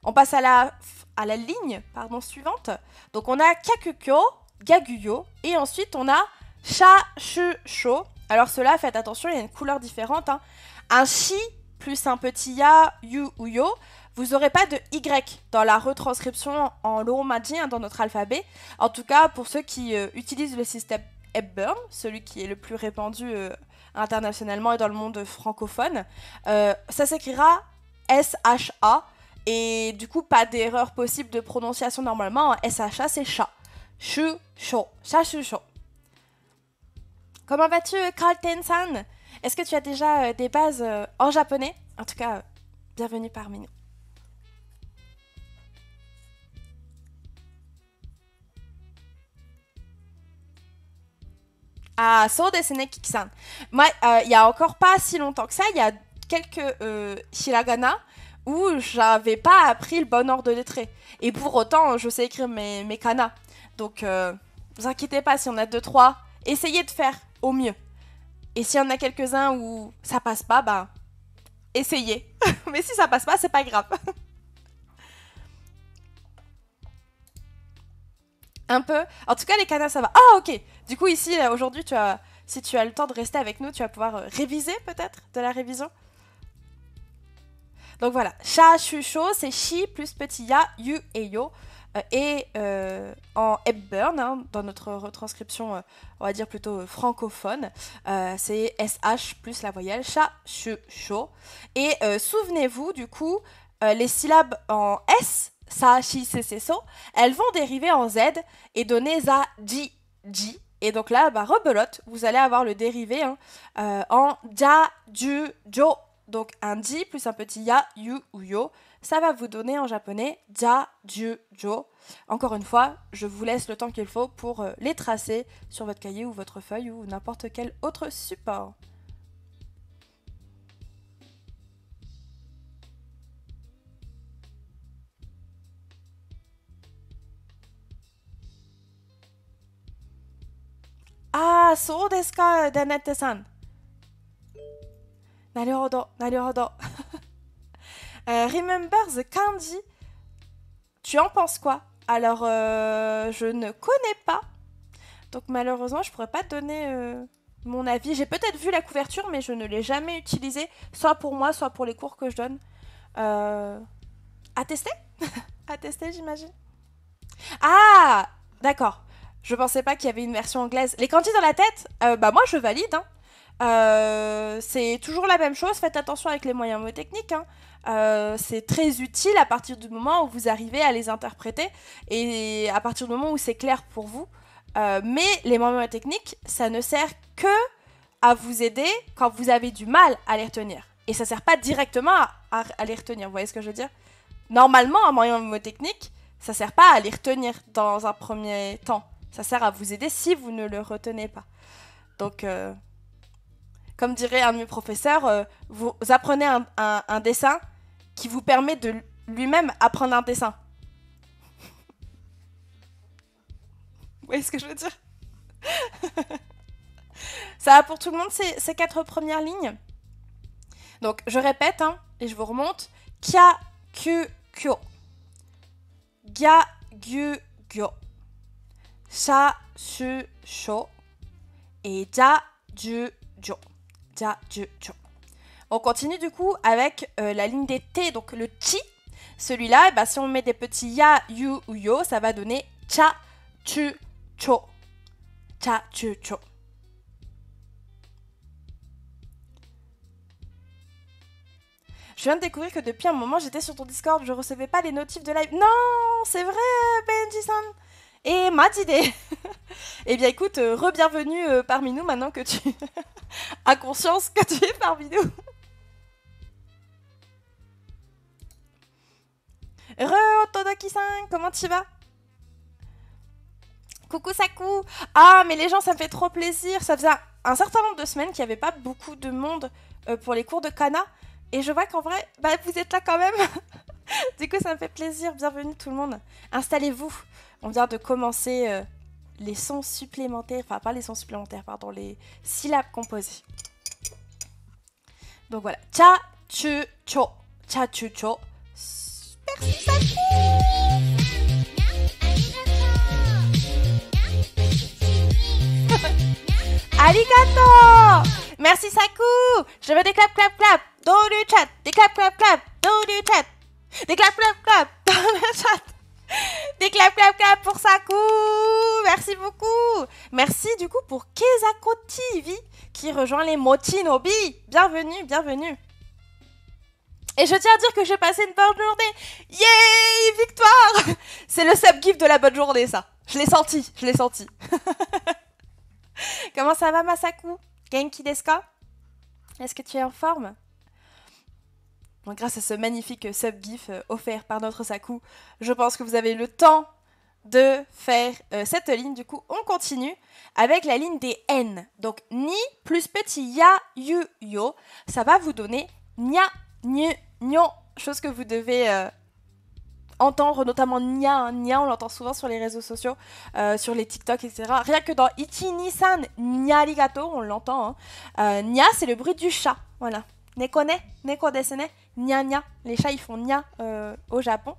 On passe à la ligne suivante. Donc on a Kyakukyo, Gaguyo, et ensuite on a Sha-shu-sho. Alors cela, faites attention, il y a une couleur différente. Hein. Un Shi plus un petit Ya, Yu ou Yo, vous n'aurez pas de Y dans la retranscription en romaji dans notre alphabet. En tout cas, pour ceux qui utilisent le système Hepburn, celui qui est le plus répandu internationalement et dans le monde francophone, ça s'écrira S-H-A. Et du coup, pas d'erreur possible de prononciation normalement. SHA, c'est chat. Shu, sho. Sha, shu, sho. Comment vas-tu, Carlton-san? Est-ce que tu as déjà des bases en japonais? En tout cas, bienvenue parmi nous. Ah, so desu ne, Kiki-san. Moi, il y a encore pas si longtemps que ça, il y a quelques hiragana où j'avais pas appris le bon ordre de traits. Et pour autant, je sais écrire mes kana. Donc, vous inquiétez pas, si on a 2-3, essayez de faire au mieux. Et s'il y en a quelques-uns où ça passe pas, bah, essayez. Mais si ça passe pas, c'est pas grave. Un peu. En tout cas, les kanas, ça va. Ah, ok. Du coup, ici, aujourd'hui, si tu as le temps de rester avec nous, tu vas pouvoir réviser, peut-être, de la révision. Donc voilà. Sha, shu, sho, c'est shi plus petit ya, yu et yo. Et en Hepburn, hein, dans notre retranscription, on va dire plutôt francophone, c'est SH plus la voyelle sha, shu, sho. Et souvenez-vous, du coup, les syllabes en S, sa, shi, se, se, so, elles vont dériver en Z et donner za, ji, ji. Et donc là, bah, rebelote, vous allez avoir le dérivé hein, en ja, ju, jo. Donc un ji plus un petit ya, yu ou yo. Ça va vous donner en japonais ja, ju, jo. Encore une fois, je vous laisse le temps qu'il faut pour les tracer sur votre cahier ou votre feuille ou n'importe quel autre support. Ah, so desu ka, Danette-san. Naruhodo, naruhodo. Remember the kanji. Tu en penses quoi? Alors, je ne connais pas. Donc, malheureusement, je pourrais pas te donner mon avis. J'ai peut-être vu la couverture, mais je ne l'ai jamais utilisée. Soit pour moi, soit pour les cours que je donne. À tester? À tester, j'imagine. Ah, d'accord. Je pensais pas qu'il y avait une version anglaise. Les kanji dans la tête, bah moi, je valide. Hein. C'est toujours la même chose. Faites attention avec les moyens mnémotechniques. Hein. C'est très utile à partir du moment où vous arrivez à les interpréter et à partir du moment où c'est clair pour vous. Mais les moyens mnémotechniques, ça ne sert que à vous aider quand vous avez du mal à les retenir. Et ça ne sert pas directement à les retenir. Vous voyez ce que je veux dire? Normalement, un moyen mnémotechnique, ça ne sert pas à les retenir dans un premier temps. Ça sert à vous aider si vous ne le retenez pas. Donc, comme dirait un de mes professeurs, vous apprenez un dessin qui vous permet de lui-même apprendre un dessin. Vous voyez ce que je veux dire? Ça va pour tout le monde, ces 4 premières lignes. Donc, je répète, hein, et je vous remonte. Kya, kyu, kyo. Gya, gyu, gyo. Sha, shu, sho. Et ja, ju, jo. Ja, ju, jo. On continue du coup avec la ligne des T, donc le chi. Celui-là, eh ben, si on met des petits ya, yu ou yo, ça va donner cha, chu, cho. Cha, chu, cho. Je viens de découvrir que depuis un moment, j'étais sur ton Discord, je recevais pas les notifs de live. Non, c'est vrai, Benji-san. Et Majide. Eh bien écoute, re-bienvenue parmi nous maintenant que tu as conscience que tu es parmi nous. Re-Otodoki-san, comment tu vas? Coucou Saku. Ah, mais les gens, ça me fait trop plaisir. Ça faisait un certain nombre de semaines qu'il n'y avait pas beaucoup de monde pour les cours de Kana. Et je vois qu'en vrai, bah, vous êtes là quand même. Du coup, ça me fait plaisir. Bienvenue tout le monde. Installez-vous. On vient de commencer les sons supplémentaires. Enfin, pas les sons supplémentaires, pardon. Les syllabes composées. Donc voilà. Cha, chu, cho. Cha, chu, cho. Merci Saku. Arigato. Merci Saku. Je veux des clap, clap, clap. Dans le chat. Des clap, clap, clap. Dans le chat. Des clap, clap, clap. Dans le chat. Des clap, clap, clap pour Saku. Merci beaucoup. Merci du coup pour Kezako TV qui rejoint les Mochinobi. Bienvenue, bienvenue. Et je tiens à dire que j'ai passé une bonne journée. Yay, victoire. C'est le sub-gift de la bonne journée, ça. Je l'ai senti, je l'ai senti. Comment ça va, Masaku? Genki desu ka? Est-ce que tu es en forme? Bon, grâce à ce magnifique sub-gif offert par notre Saku, je pense que vous avez le temps de faire cette ligne. Du coup, on continue avec la ligne des N. Donc, ni plus petit ya, yu, yo. Ça va vous donner nya, nyu, nyon. Chose que vous devez entendre, notamment nya. Hein. Nya, on l'entend souvent sur les réseaux sociaux, sur les TikTok, etc. Rien que dans Ichi, ni, san, nya, arigato, on l'entend. Hein. Nya, c'est le bruit du chat. Voilà. Neko ne, neko desu ne, nya, nya. Les chats, ils font nya au Japon.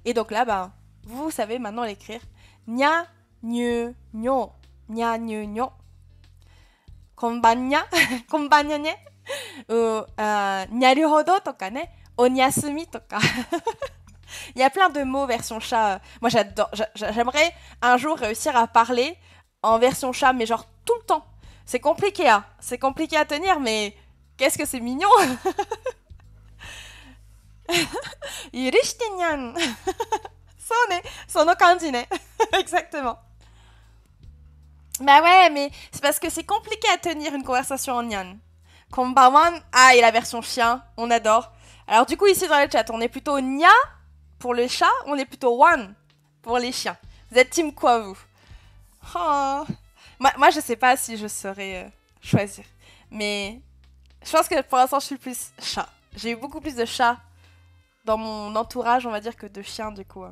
Et donc là, ben... vous savez maintenant l'écrire. Nya, nyu, nyo. Nya, nyu, nyo. Konbanya. Konbanya ne. Nyaruhodo toka ne. Onyasumi toka. Il y a plein de mots version chat. Moi, j'adore. J'aimerais un jour réussir à parler en version chat, mais genre tout le temps. C'est compliqué, hein. C'est compliqué à tenir, mais qu'est-ce que c'est mignon. Yurishite nyan. Sono kanji ne. Exactement. Bah ouais, mais c'est parce que c'est compliqué à tenir une conversation en nyan. Konbanwan, et la version chien, on adore. Alors du coup, ici dans le chat, on est plutôt nya pour le chat, on est plutôt wan pour les chiens. Vous êtes team quoi, vous? Oh. Moi, je sais pas si je saurais choisir. Mais je pense que pour l'instant, je suis plus chat. J'ai eu beaucoup plus de chats dans mon entourage, on va dire, que de chiens, du coup.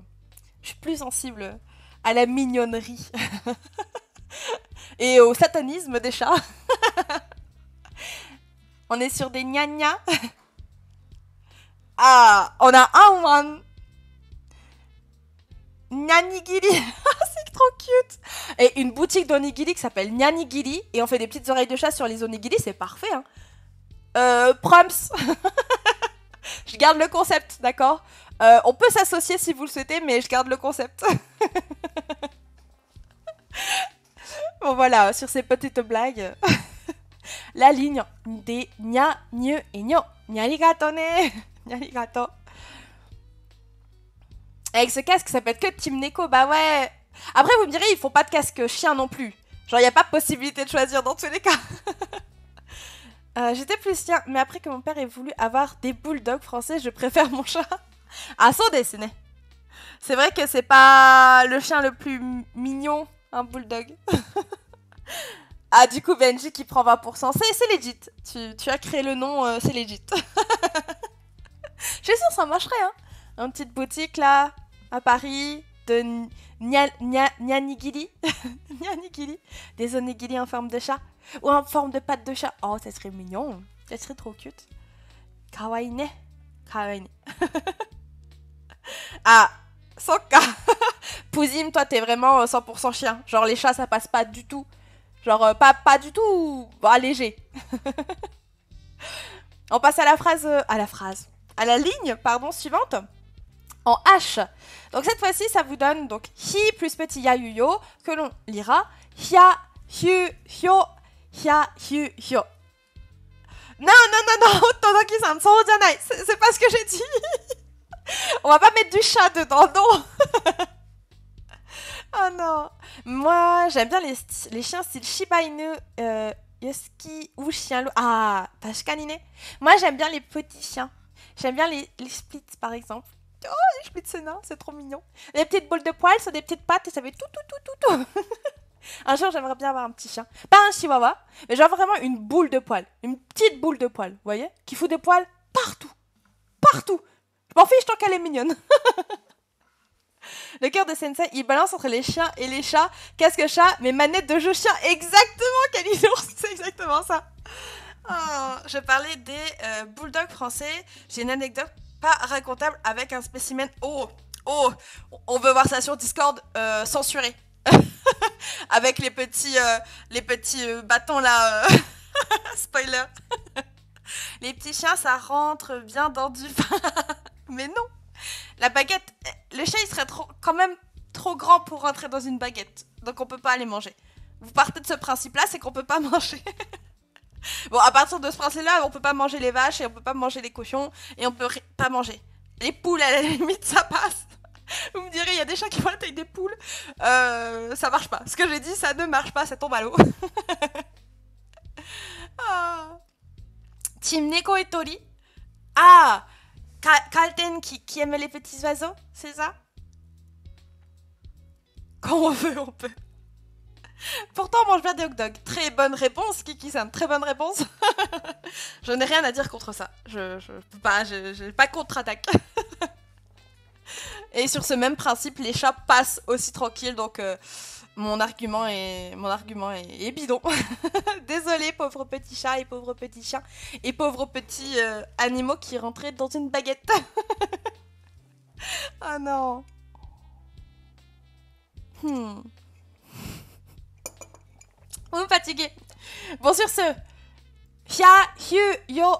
Je suis plus sensible à la mignonnerie et au satanisme des chats. On est sur des gna-gna. On a un one. Nyanigiri. C'est trop cute. Et une boutique d'onigiri qui s'appelle Nyanigiri. Et on fait des petites oreilles de chat sur les onigiri. C'est parfait. Hein. Proms. Je garde le concept, d'accord? On peut s'associer si vous le souhaitez, mais je garde le concept. Bon voilà, sur ces petites blagues, la ligne des nya, nyu et nyo. Nyarigato ne. Nyarigato. Avec ce casque, ça peut être que Team Neko, bah ouais. Après, vous me direz, ils font pas de casque chien non plus. Genre, il n'y a pas possibilité de choisir dans tous les cas. J'étais plus chien, mais après que mon père ait voulu avoir des bulldogs français, je préfère mon chat. So desu ne. C'est vrai que c'est pas le chien le plus mignon, un bulldog. Du coup, Benji qui prend 20%. C'est legit. Tu as créé le nom, c'est legit. Je suis sûre, ça marcherait, hein. Une petite boutique, là, à Paris, de nyanigiri. Nyanigiri. Des onigiri en forme de chat. Ou en forme de patte de chat. Oh, ça serait mignon. Ça serait trop cute. Kawaii ne. Kawaii ne. Soka. Pouzim, toi, t'es vraiment 100% chien. Genre, les chats, ça passe pas du tout. Genre, pas du tout léger. On passe à la phrase... à la ligne, pardon, suivante. En H. Donc, cette fois-ci, ça vous donne donc hi plus petit ya yu yo, que l'on lira hya, hyu, hyo, hya, hyu, hyo. Non, Todoki-san, so janai. C'est pas ce que j'ai dit. On va pas mettre du chat dedans, non. Oh non. Moi, j'aime bien les chiens style Shiba Inu, Husky ou chien loup. Tashikani ne. Moi, j'aime bien les petits chiens. J'aime bien les splits, par exemple. Oh, les splits, c'est nain, c'est trop mignon. Les petites boules de poils sur des petites pattes et ça fait tout. Un jour, j'aimerais bien avoir un petit chien. Pas un chihuahua, mais genre vraiment une boule de poils. Une petite boule de poils, vous voyez? Qui fout des poils partout. Partout. Je m'en fiche tant qu'elle est mignonne. Le cœur de Sensei, il balance entre les chiens et les chats. Casque chat, mais manette de jeu chien. Exactement, Kalidours. C'est exactement ça. Oh, je parlais des bulldogs français. J'ai une anecdote pas racontable avec un spécimen. Oh, on veut voir ça sur Discord censuré. Avec les petits bâtons là. Spoiler. Les petits chiens, ça rentre bien dans du pain. Mais non. La baguette, le chien il serait quand même trop grand pour rentrer dans une baguette. Donc on peut pas les manger. Vous partez de ce principe-là, c'est qu'on peut pas manger. Bon, à partir de ce principe-là, on peut pas manger les vaches et on peut pas manger les cochons et on peut pas manger. Les poules, à la limite, ça passe. Vous me direz, il y a des chats qui font la taille des poules. Ça marche pas. Ce que j'ai dit, ça ne marche pas, ça tombe à l'eau. Ah. Team Neko et Tori. Ah, Kalten qui aimait les petits oiseaux, c'est ça? Quand on veut, on peut. Pourtant, on mange bien des hot dogs. Très bonne réponse, Kiki-san. Très bonne réponse. Je n'ai rien à dire contre ça. Je peux pas, j'ai pas contre-attaque. Et sur ce même principe, les chats passent aussi tranquilles, donc mon argument est bidon. Désolée, pauvres petits chats et pauvres petits chiens et pauvres petits animaux qui rentraient dans une baguette. Ah non. Vous me fatiguez. Bon, sur ce, Hya, Hyu, Yo,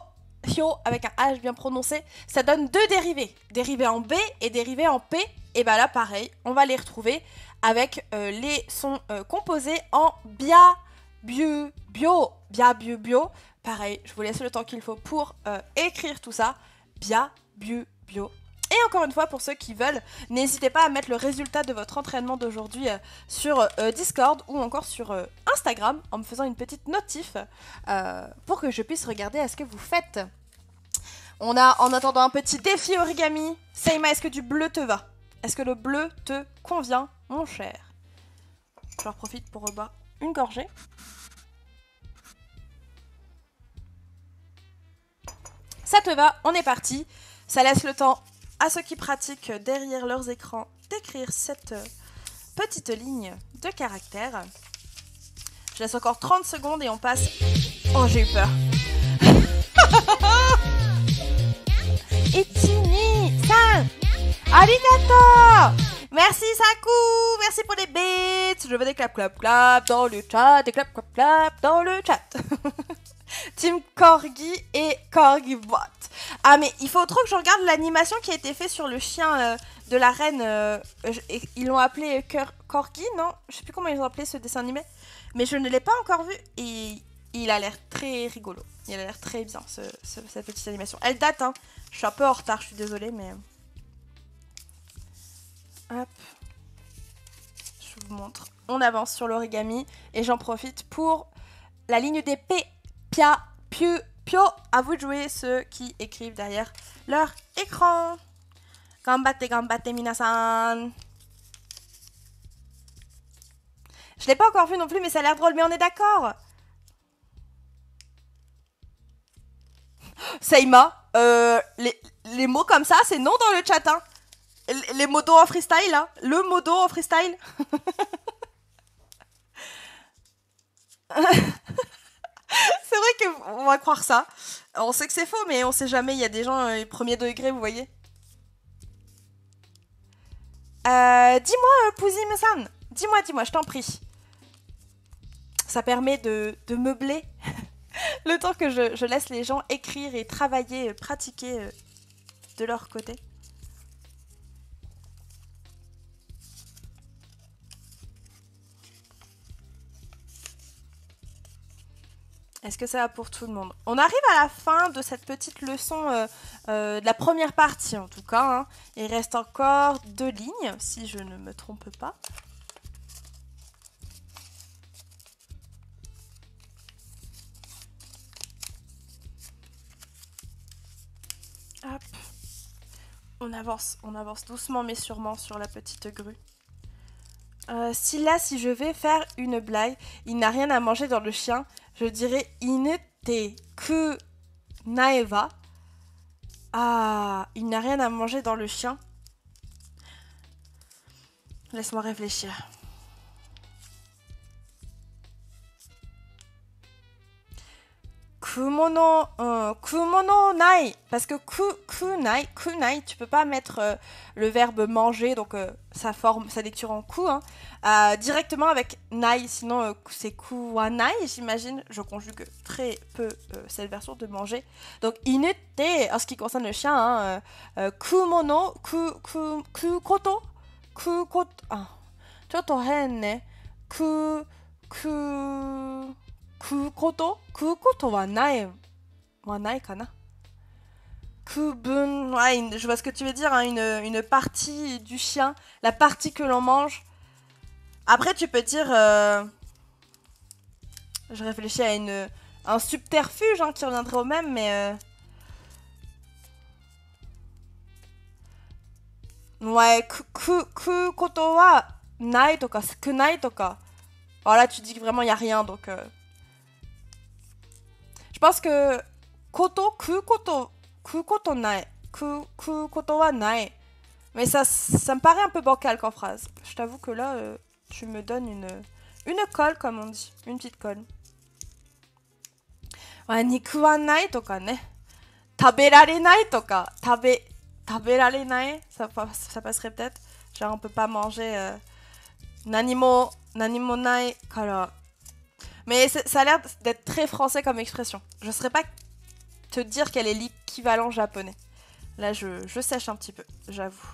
Hyo, avec un H bien prononcé, ça donne deux dérivés. Dérivés en B et dérivés en P. Et bah là, pareil, on va les retrouver avec les sons composés en bia, biu, bio, bia, biu, bio. Pareil, je vous laisse le temps qu'il faut pour écrire tout ça. Bia, biu, bio. Et encore une fois, pour ceux qui veulent, n'hésitez pas à mettre le résultat de votre entraînement d'aujourd'hui sur Discord ou encore sur Instagram en me faisant une petite notif pour que je puisse regarder à ce que vous faites. On a en attendant un petit défi origami. Seima, est-ce que du bleu te va? Est-ce que le bleu te convient, mon cher? Je en profite pour reboire une gorgée. Ça te va, on est parti. Ça laisse le temps à ceux qui pratiquent derrière leurs écrans d'écrire cette petite ligne de caractère. Je laisse encore 30 secondes et on passe... Oh, j'ai eu peur. Ichini-san, arigato. Merci Saku, merci pour les bits. Je veux des clap clap clap dans le chat, des clap clap clap dans le chat. Team Corgi et Corgi Bot. Ah mais il faut trop que je regarde l'animation qui a été faite sur le chien de la reine. Ils l'ont appelé Corgi, non? Je sais plus comment ils ont appelé ce dessin animé. Mais je ne l'ai pas encore vu et il a l'air très rigolo. Il a l'air très bien cette petite animation. Elle date, hein. Je suis un peu en retard, je suis désolée, mais... Hop. Je vous montre. On avance sur l'origami et j'en profite pour la ligne des P. Pia, piu, pio. À vous de jouer ceux qui écrivent derrière leur écran. Gambate, gambate, minasan. Je l'ai pas encore vu non plus, mais ça a l'air drôle. Mais on est d'accord. Seima, les mots comme ça, c'est non dans le chat, hein. Les modos en freestyle, là. Le modo en freestyle. C'est vrai qu'on va croire ça. On sait que c'est faux, mais on sait jamais. Il y a des gens premier degré, vous voyez. Dis-moi, Pouzim-san. Dis-moi, je t'en prie. Ça permet de meubler le temps que je laisse les gens écrire et travailler, pratiquer de leur côté. Est-ce que ça va pour tout le monde? On arrive à la fin de cette petite leçon, de la première partie en tout cas. Hein. Il reste encore 2 lignes, si je ne me trompe pas. Hop. On avance doucement mais sûrement sur la petite grue. Si je vais faire une blague, il n'a rien à manger dans le chien, je dirais inu te ku naeva. Ah, il n'a rien à manger dans le chien. Laisse-moi réfléchir. Kumono nai. Parce que kunai, tu peux pas mettre le verbe manger, donc sa lecture en ku, hein, directement avec nai, sinon c'est kuwanai, j'imagine. Je conjugue très peu cette version de manger. Donc inute, en ce qui concerne le chien, hein, kumono, kukoto, ah, choto hen ne, kukoto wa nai kana. Kubun, ouais, je vois ce que tu veux dire, hein, une partie du chien, la partie que l'on mange. Après, tu peux dire... Je réfléchis à un subterfuge hein, qui reviendrait au même, mais... Ouais, koto wa nai toka, sukunai toka. Alors là, tu dis que vraiment, il n'y a rien, donc... Je pense que... Kukoto nai. Kukoto wa nai. Mais ça me paraît un peu bancal comme phrase. Je t'avoue que là, tu me donnes une colle, comme on dit. Une petite colle. Ouais, niku wa nai toka ne. Taberarenai toka. Taberarenai, ça passerait peut-être. Genre, on peut pas manger... nanimo nai kara. Mais ça a l'air d'être très français comme expression. Je saurais pas te dire quel est l'équivalent japonais. Là, je sèche un petit peu, j'avoue.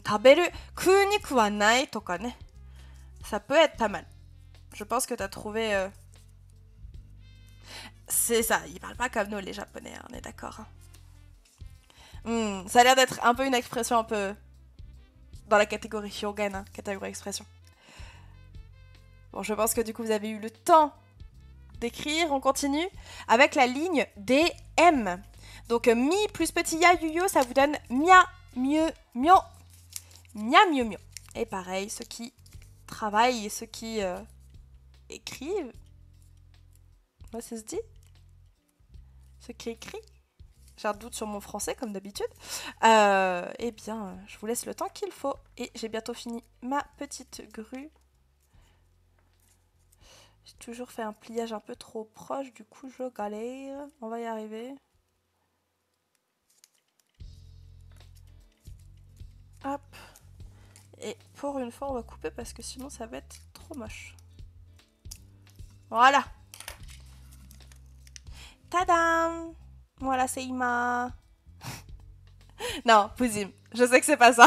Taberu kuniku wa nai toka ne. Ça peut être pas mal. Je pense que t'as trouvé... C'est ça, ils parlent pas comme nous les japonais, hein, on est d'accord. Ça a l'air d'être un peu une expression un peu... dans la catégorie Hyogen, hein, catégorie expression. Bon, je pense que du coup vous avez eu le temps d'écrire. On continue avec la ligne DM. Donc mi plus petit ya yuyo, ça vous donne mia, mieux, mio. Mia, mieux, mio. Et pareil, ceux qui travaillent et ceux qui écrivent. Moi, ça se dit? Ceux qui écrivent? J'ai un doute sur mon français, comme d'habitude. Eh bien, je vous laisse le temps qu'il faut. Et j'ai bientôt fini ma petite grue. J'ai toujours fait un pliage un peu trop proche, du coup, je galère. On va y arriver. Hop. Et pour une fois, on va couper parce que sinon, ça va être trop moche. Voilà. Tadam! Voilà, c'est Ima. Non, Pouzim, je sais que c'est pas ça.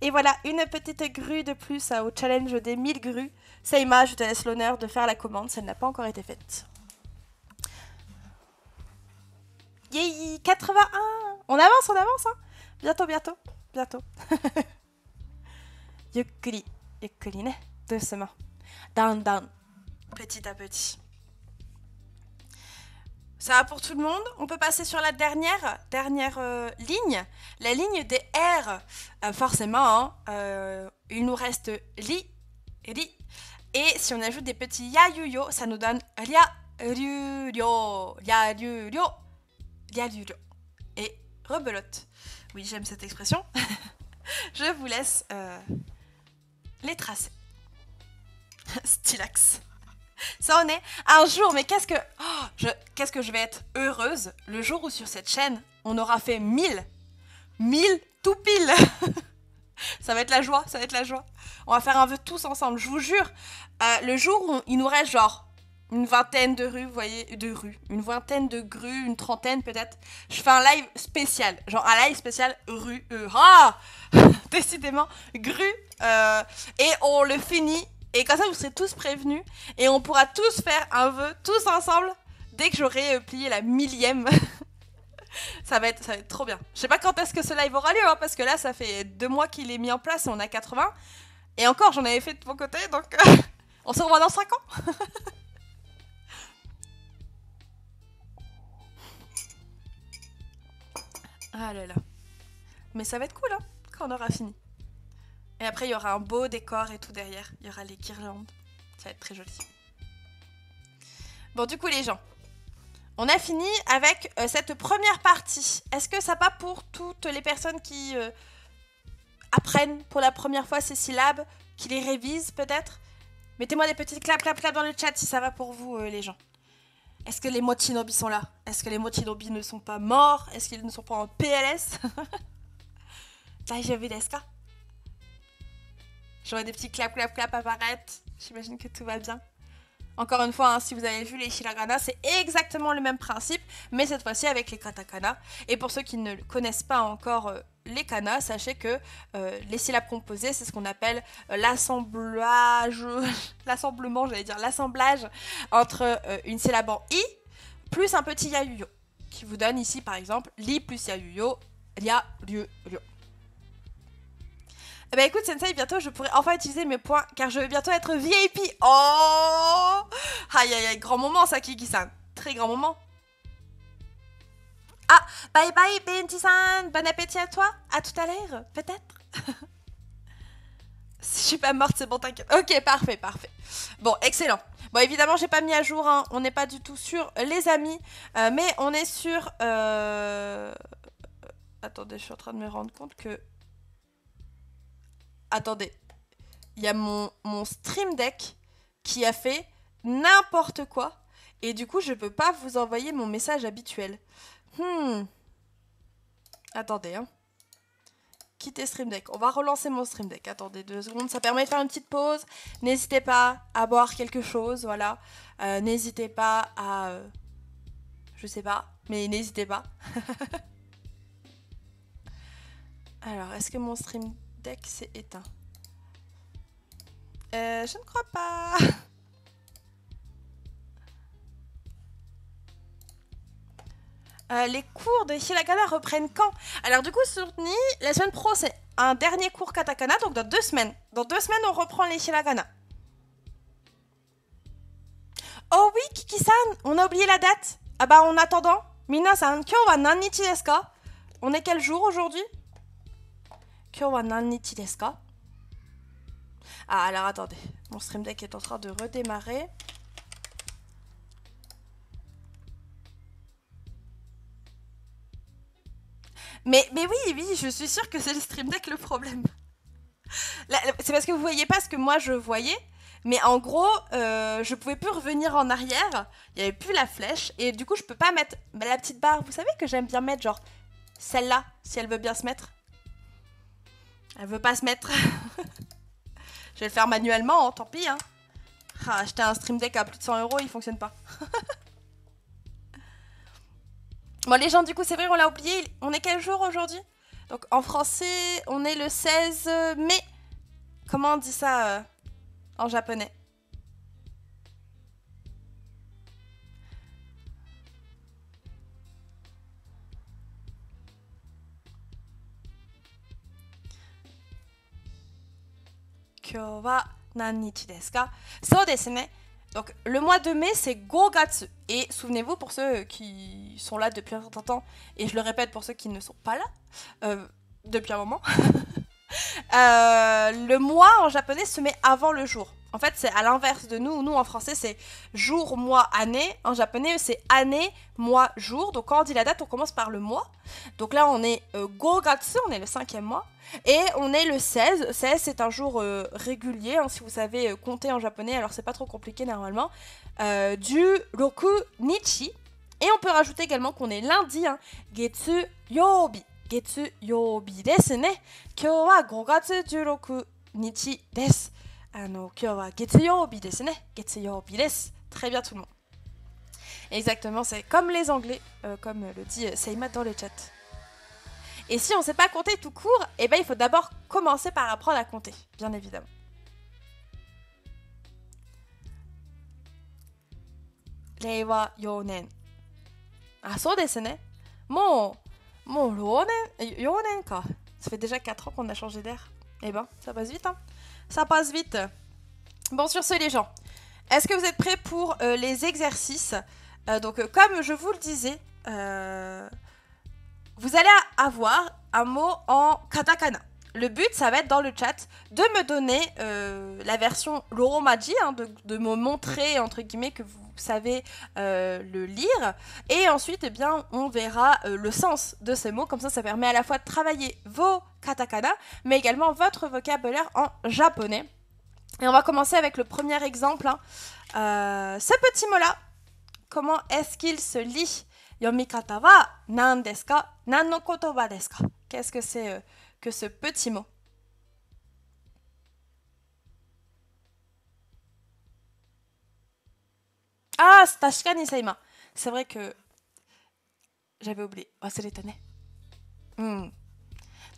Et voilà, une petite grue de plus au challenge des 1000 grues. Seima, je te laisse l'honneur de faire la commande, ça n'a pas encore été faite. Yay, 81! On avance, hein. Bientôt. Yukkuri ne, doucement. Down. Petit à petit. Ça va pour tout le monde. On peut passer sur la dernière ligne. La ligne des R. Forcément, il nous reste ri. Et si on ajoute des petits ya yuyo, ça nous donne ria, ryu, ryo, ya, ryu, ryo, ya, ryu, ryo. Et rebelote. Oui, j'aime cette expression. Je vous laisse les tracer. Stylax. Ça en est un jour, mais qu'est-ce que je vais être heureuse le jour où sur cette chaîne, on aura fait 1000 tout pile. Ça va être la joie. On va faire un vœu tous ensemble, je vous jure. Le jour où il nous reste genre une vingtaine de rues, vous voyez, une vingtaine de grues, une trentaine peut-être. Je fais un live spécial, genre un live spécial rue, décidément, grue, et on le finit. Et comme ça, vous serez tous prévenus. Et on pourra tous faire un vœu, tous ensemble, dès que j'aurai plié la 1000e. ça va être trop bien. Je sais pas quand est-ce que ce live aura lieu, hein, parce que là, ça fait 2 mois qu'il est mis en place et on a 80. Et encore, j'en avais fait de mon côté, donc on se revoit dans 5 ans. Ah là là. Mais ça va être cool, hein, quand on aura fini. Et après, il y aura un beau décor et tout derrière. Il y aura les guirlandes. Ça va être très joli. Bon, du coup, les gens, on a fini avec cette première partie. Est-ce que ça va pour toutes les personnes qui apprennent pour la première fois ces syllabes, qui les révisent peut-être? Mettez-moi des petits clap dans le chat si ça va pour vous, les gens. Est-ce que les mochinobi sont là? Est-ce que les mochinobi ne sont pas morts? Est-ce qu'ils ne sont pas en PLS? Daijoubu desu ka? J'aurai des petits clap apparaître. J'imagine que tout va bien. Encore une fois, hein, si vous avez vu les hiragana, c'est exactement le même principe, mais cette fois-ci avec les katakana. Et pour ceux qui ne connaissent pas encore les kanas, sachez que les syllabes composées, c'est ce qu'on appelle l'assemblage, l'assemblement, j'allais dire l'assemblage entre une syllabe en i plus un petit yayuyo, qui vous donne ici par exemple li plus yayuyo, lia, ryu, ryo. Eh ben écoute Sensei, bientôt je pourrai enfin utiliser mes points car je vais bientôt être VIP. Oh, aïe aïe aïe, grand moment ça Kiki-san, très grand moment. Ah, bye bye Benti-san, bon appétit à toi, à tout à l'heure, peut-être. Si je suis pas morte, c'est bon, t'inquiète. Ok, parfait, parfait. Bon, excellent. Bon, évidemment, j'ai pas mis à jour, hein. On n'est pas du tout sur les amis, mais on est sur... Attendez, je suis en train de me rendre compte que... Attendez, il y a mon Stream Deck qui a fait n'importe quoi, et du coup, je peux pas vous envoyer mon message habituel. Attendez, hein. Quitter Stream Deck. On va relancer mon Stream Deck. Attendez 2 secondes. Ça permet de faire une petite pause. N'hésitez pas à boire quelque chose. Voilà. N'hésitez pas à... je sais pas. Mais n'hésitez pas. Alors, est-ce que mon Stream Deck s'est éteint? Je ne crois pas. Les cours de Hiragana reprennent quand? Alors du coup, Soutni, la semaine pro, c'est un dernier cours katakana, donc dans 2 semaines. Dans 2 semaines, on reprend les Hiragana. Oh oui, Kiki-san, on a oublié la date. Ah bah en attendant, Mina-san, kyou wa nannichi desu ka? On est quel jour aujourd'hui? Kyou wa nannichi desu ka? Ah alors attendez, mon Stream Deck est en train de redémarrer. Mais oui, je suis sûre que c'est le Stream Deck le problème. C'est parce que vous voyez pas ce que moi je voyais, mais en gros, je pouvais plus revenir en arrière, il y avait plus la flèche, et du coup je peux pas mettre la petite barre. Vous savez que j'aime bien mettre genre celle-là, si elle veut bien se mettre. Elle veut pas se mettre. Je vais le faire manuellement, hein, tant pis. Hein. Ah, acheter un Stream Deck à plus de 100 €, il fonctionne pas. Bon les gens, du coup c'est vrai, on l'a oublié, on est quel jour aujourd'hui? Donc en français, on est le 16 mai. Comment on dit ça en japonais? Kyou wa nannichi desu ka? So desu ne. Donc le mois de mai c'est Gogatsu. Et souvenez-vous, pour ceux qui sont là depuis un certain temps, et je le répète pour ceux qui ne sont pas là, depuis un moment, le mois en japonais se met avant le jour. En fait, c'est à l'inverse de nous. Nous, en français, c'est jour, mois, année. En japonais, c'est année, mois, jour. Donc, quand on dit la date, on commence par le mois. Donc là, on est Gogatsu, on est le 5e mois. Et on est le 16. 16, c'est un jour régulier, hein, si vous savez compter en japonais. Alors, c'est pas trop compliqué normalement. Du Roku Nichi. Et on peut rajouter également qu'on est lundi, hein, Getsu Yobi. Getsu Yobi desu ne. Kyou wa 5月16日です。今日は月曜日ですね。月曜日です。Très bien tout le monde. Exactement, c'est comme les Anglais, comme le dit Seima dans le chat. Et si on ne sait pas compter tout court, eh ben, il faut d'abord commencer par apprendre à compter, bien évidemment. Reiwa 4年。Ah, そうですね。もう4年か。Ça fait déjà 4 ans qu'on a changé d'air. Eh ben, ça passe vite, hein. Ça passe vite. Bon, sur ce, les gens, est-ce que vous êtes prêts pour les exercices? Donc, comme je vous le disais, vous allez avoir un mot en katakana. Le but, ça va être dans le chat de me donner la version Romaji, hein, de me montrer, entre guillemets, que vous savez le lire. Et ensuite, eh bien, on verra le sens de ces mots. Comme ça permet à la fois de travailler vos katakana, mais également votre vocabulaire en japonais. Et on va commencer avec le premier exemple. Hein. Ce petit mot-là, comment est-ce qu'il se lit? Yomikata wa nan desu ka? Nan no kotoba desu ka? Qu'est-ce que c'est que ce petit mot? Ah, tashikani seima. C'est vrai que j'avais oublié. Oh, c'est l'étonné.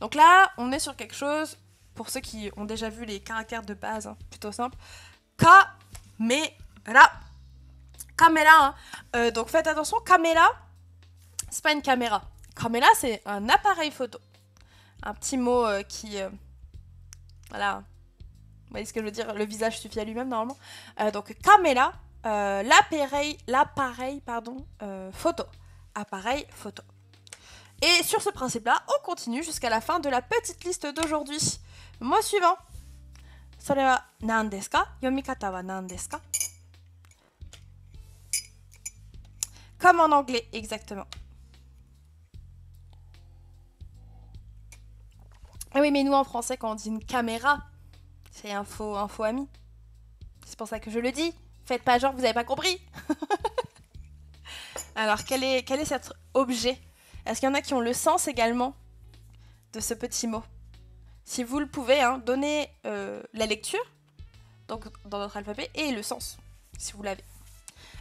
Donc là, on est sur quelque chose, pour ceux qui ont déjà vu les caractères de base, hein, plutôt simple. Caméra. Caméra. Hein. Donc faites attention, caméra, c'est pas une caméra. Caméra, c'est un appareil photo. Un petit mot qui... voilà. Vous voyez ce que je veux dire? Le visage suffit à lui-même, normalement. Donc caméra, l'appareil, photo. Appareil photo. Et sur ce principe-là, on continue jusqu'à la fin de la petite liste d'aujourd'hui. Mot suivant. それは何ですか? 読み方は何ですか? Comme en anglais, exactement. Ah oui, mais nous en français, quand on dit une caméra, c'est un faux ami. C'est pour ça que je le dis. Faites pas genre, vous n'avez pas compris. Alors, quel est cet objet? Est-ce qu'il y en a qui ont le sens également de ce petit mot? Si vous le pouvez, hein, donnez la lecture, donc dans notre alphabet, et le sens, si vous l'avez.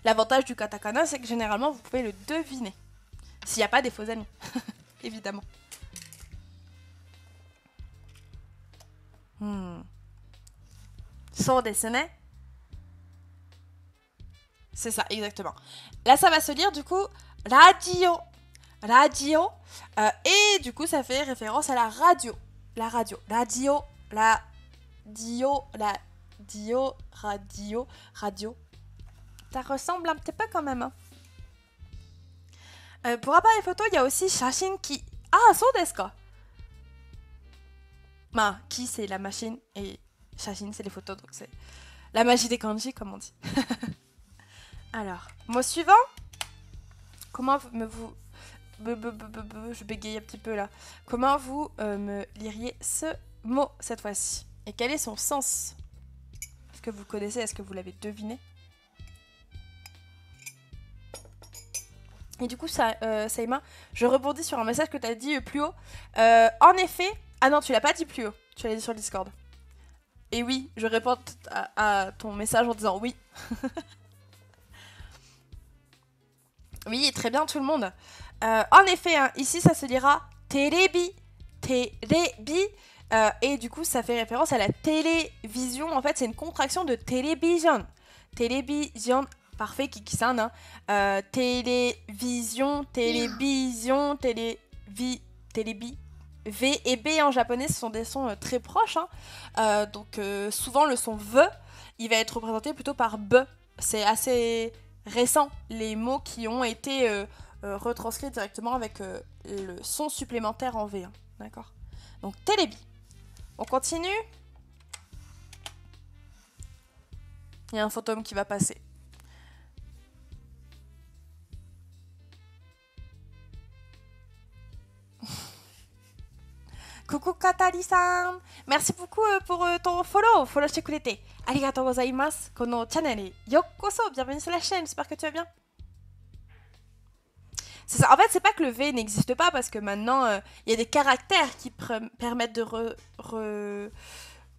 L'avantage du katakana, c'est que généralement, vous pouvez le deviner. S'il n'y a pas des faux amis, évidemment. So desu ne. C'est ça, exactement. Là, ça va se lire, du coup, radio. Radio. Et du coup, ça fait référence à la radio. La radio. Radio. Radio. Ça ressemble un petit peu quand même. Hein. Pour appareil photo, il y a aussi shashinki. Ah, so desu ka? Bah, ki c'est la machine et shashin c'est les photos, donc c'est la magie des kanji comme on dit. Alors, mot suivant. Comment je bégaye un petit peu là. Comment vous me liriez ce mot cette fois-ci? Et quel est son sens? Est-ce que vous connaissez? Est-ce que vous l'avez deviné? Et du coup, Saïma, je rebondis sur un message que tu as dit plus haut. En effet... Ah non, tu l'as pas dit plus haut. Tu l'as dit sur le Discord. Et oui, je réponds à ton message en disant oui. Oui, très bien tout le monde. En effet, hein, ici, ça se lira télébi. Télébi. Et du coup, ça fait référence à la télévision. En fait, c'est une contraction de télévision. Télévision. Parfait, Kiki-san. Hein. Télévision. Télébi. V et B en japonais, ce sont des sons très proches. Hein. Donc, souvent, le son V, il va être représenté plutôt par B. C'est assez récent, les mots qui ont été retranscrits directement avec le son supplémentaire en V. Hein. D'accord? Donc, télébi. On continue. Il y a un fantôme qui va passer. Coucou Katari-san. Merci beaucoup pour ton follow. Followしてくれてありがとうございます。このチャンネルよっこそ. Bienvenue sur la chaîne. J'espère que tu vas bien. C'est ça. En fait, c'est pas que le V n'existe pas parce que maintenant il y a des caractères qui permettent de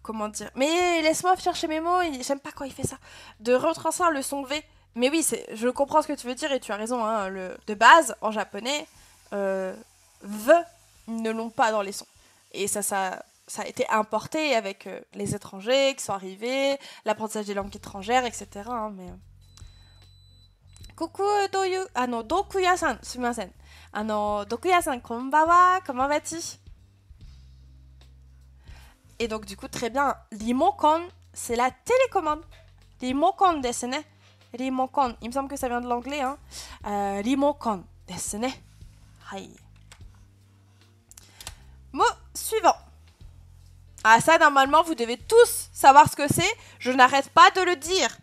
comment dire? Mais laisse-moi chercher mes mots. J'aime pas quand il fait ça. De retranscrire le son V. Mais oui, je comprends ce que tu veux dire et tu as raison. Hein, de base, en japonais, V, ils ne l'ont pas dans les sons. Et ça a été importé avec les étrangers qui sont arrivés, l'apprentissage des langues étrangères, etc. Hein, mais... Coucou, Dokuya-san, sumimasen. Dokuya-san, konbawa, comment vas-tu? Et donc, du coup, très bien, Rimokon, c'est la télécommande. Rimokon desu ne. Rimokon, il me semble que ça vient de l'anglais. Hein. Rimokon desu ne. Hai. Mot suivant. Ah, ça, normalement, vous devez tous savoir ce que c'est. Je n'arrête pas de le dire.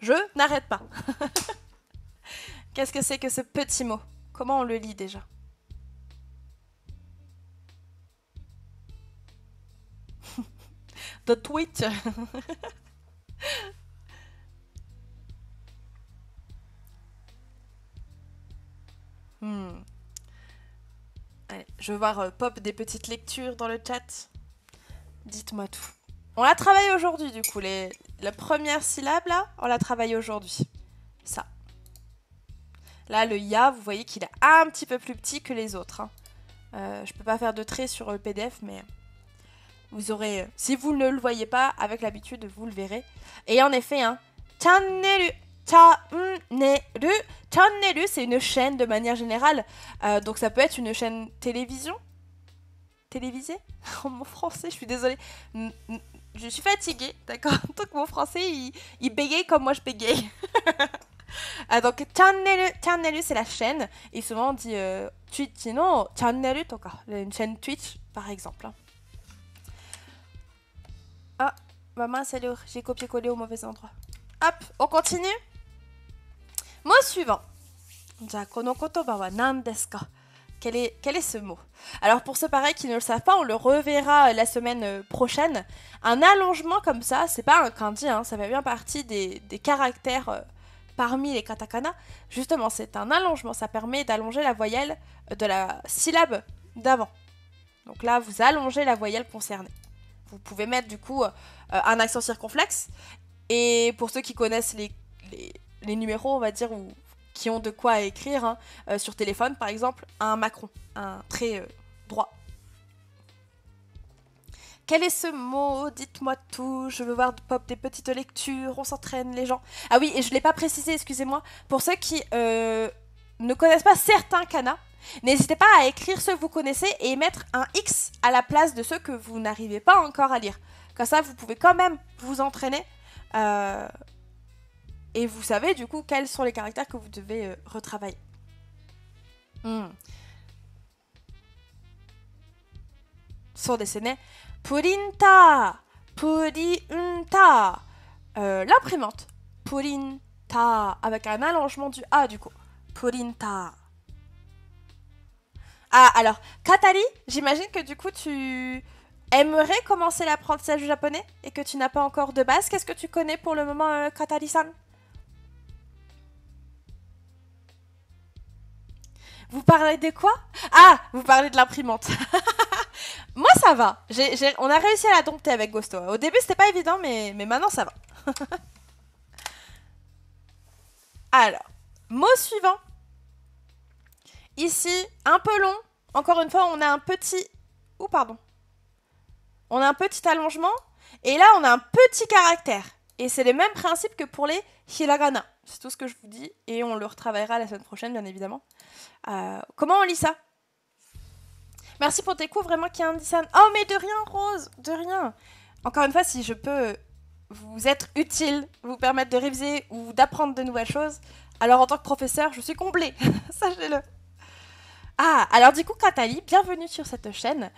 Je n'arrête pas. Qu'est-ce que c'est que ce petit mot? Comment on le lit déjà? The Twitter. Allez, je vais voir pop des petites lectures dans le chat. Dites-moi tout. On l'a travaillé aujourd'hui, du coup. La première syllabe, là, on l'a travaillé aujourd'hui. Ça. Là, le ya, vous voyez qu'il est un petit peu plus petit que les autres. Hein. Je peux pas faire de trait sur le PDF, mais vous aurez... si vous ne le voyez pas, avec l'habitude, vous le verrez. Et en effet, hein, channel, c'est une chaîne de manière générale. Donc ça peut être une chaîne télévisée. Oh, mon français, je suis désolée. Je suis fatiguée, d'accord. Donc mon français, il bégaye comme moi je bégaye. Donc channel, c'est la chaîne. Et souvent on dit Twitch no channel toka, une chaîne Twitch par exemple. Ah, maman, c'est l'heure. J'ai copié-collé au mauvais endroit. Hop, on continue. Mot suivant. Ja, kono kotoba wa nan desu ka? Quel est ce mot? Alors pour ceux pareils qui ne le savent pas, on le reverra la semaine prochaine. Un allongement comme ça, c'est pas un kanji, hein, ça fait bien partie des caractères parmi les katakana. Justement, c'est un allongement, ça permet d'allonger la voyelle de la syllabe d'avant. Donc là, vous allongez la voyelle concernée. Vous pouvez mettre du coup un accent circonflexe. Et pour ceux qui connaissent les numéros, on va dire, ou qui ont de quoi écrire, hein, sur téléphone par exemple, un macron, un trait droit. Quel est ce mot? Dites-moi tout, je veux voir pop des petites lectures, on s'entraîne les gens. Ah oui, et je ne l'ai pas précisé, excusez-moi. Pour ceux qui ne connaissent pas certains kanas, n'hésitez pas à écrire ceux que vous connaissez et mettre un X à la place de ceux que vous n'arrivez pas encore à lire. Comme ça, vous pouvez quand même vous entraîner. Et vous savez du coup quels sont les caractères que vous devez retravailler. Sont dessinés. Purinta. Purinta. L'imprimante. Purinta. Avec un allongement du A du coup. Purinta. Ah, alors, Katari, j'imagine que du coup, tu aimerais commencer l'apprentissage du japonais et que tu n'as pas encore de base. Qu'est-ce que tu connais pour le moment, Katari-san? Vous parlez de quoi? Ah, vous parlez de l'imprimante. Moi, ça va. On a réussi à la dompter avec Ghosto. Au début, c'était pas évident, mais maintenant, ça va. Alors, mot suivant. Ici, un peu long. Encore une fois, on a un petit... Oh, pardon. On a un petit allongement. Et là, on a un petit caractère. Et c'est le même principe que pour les hiragana. C'est tout ce que je vous dis. Et on le retravaillera la semaine prochaine, bien évidemment. Comment on lit ça? Merci pour tes coups, vraiment, Kian-san. Oh, mais de rien, Rose. De rien. Encore une fois, si je peux vous être utile, vous permettre de réviser ou d'apprendre de nouvelles choses, alors en tant que professeur, je suis comblée. Sachez-le. Ah, alors du coup, Katali, bienvenue sur cette chaîne.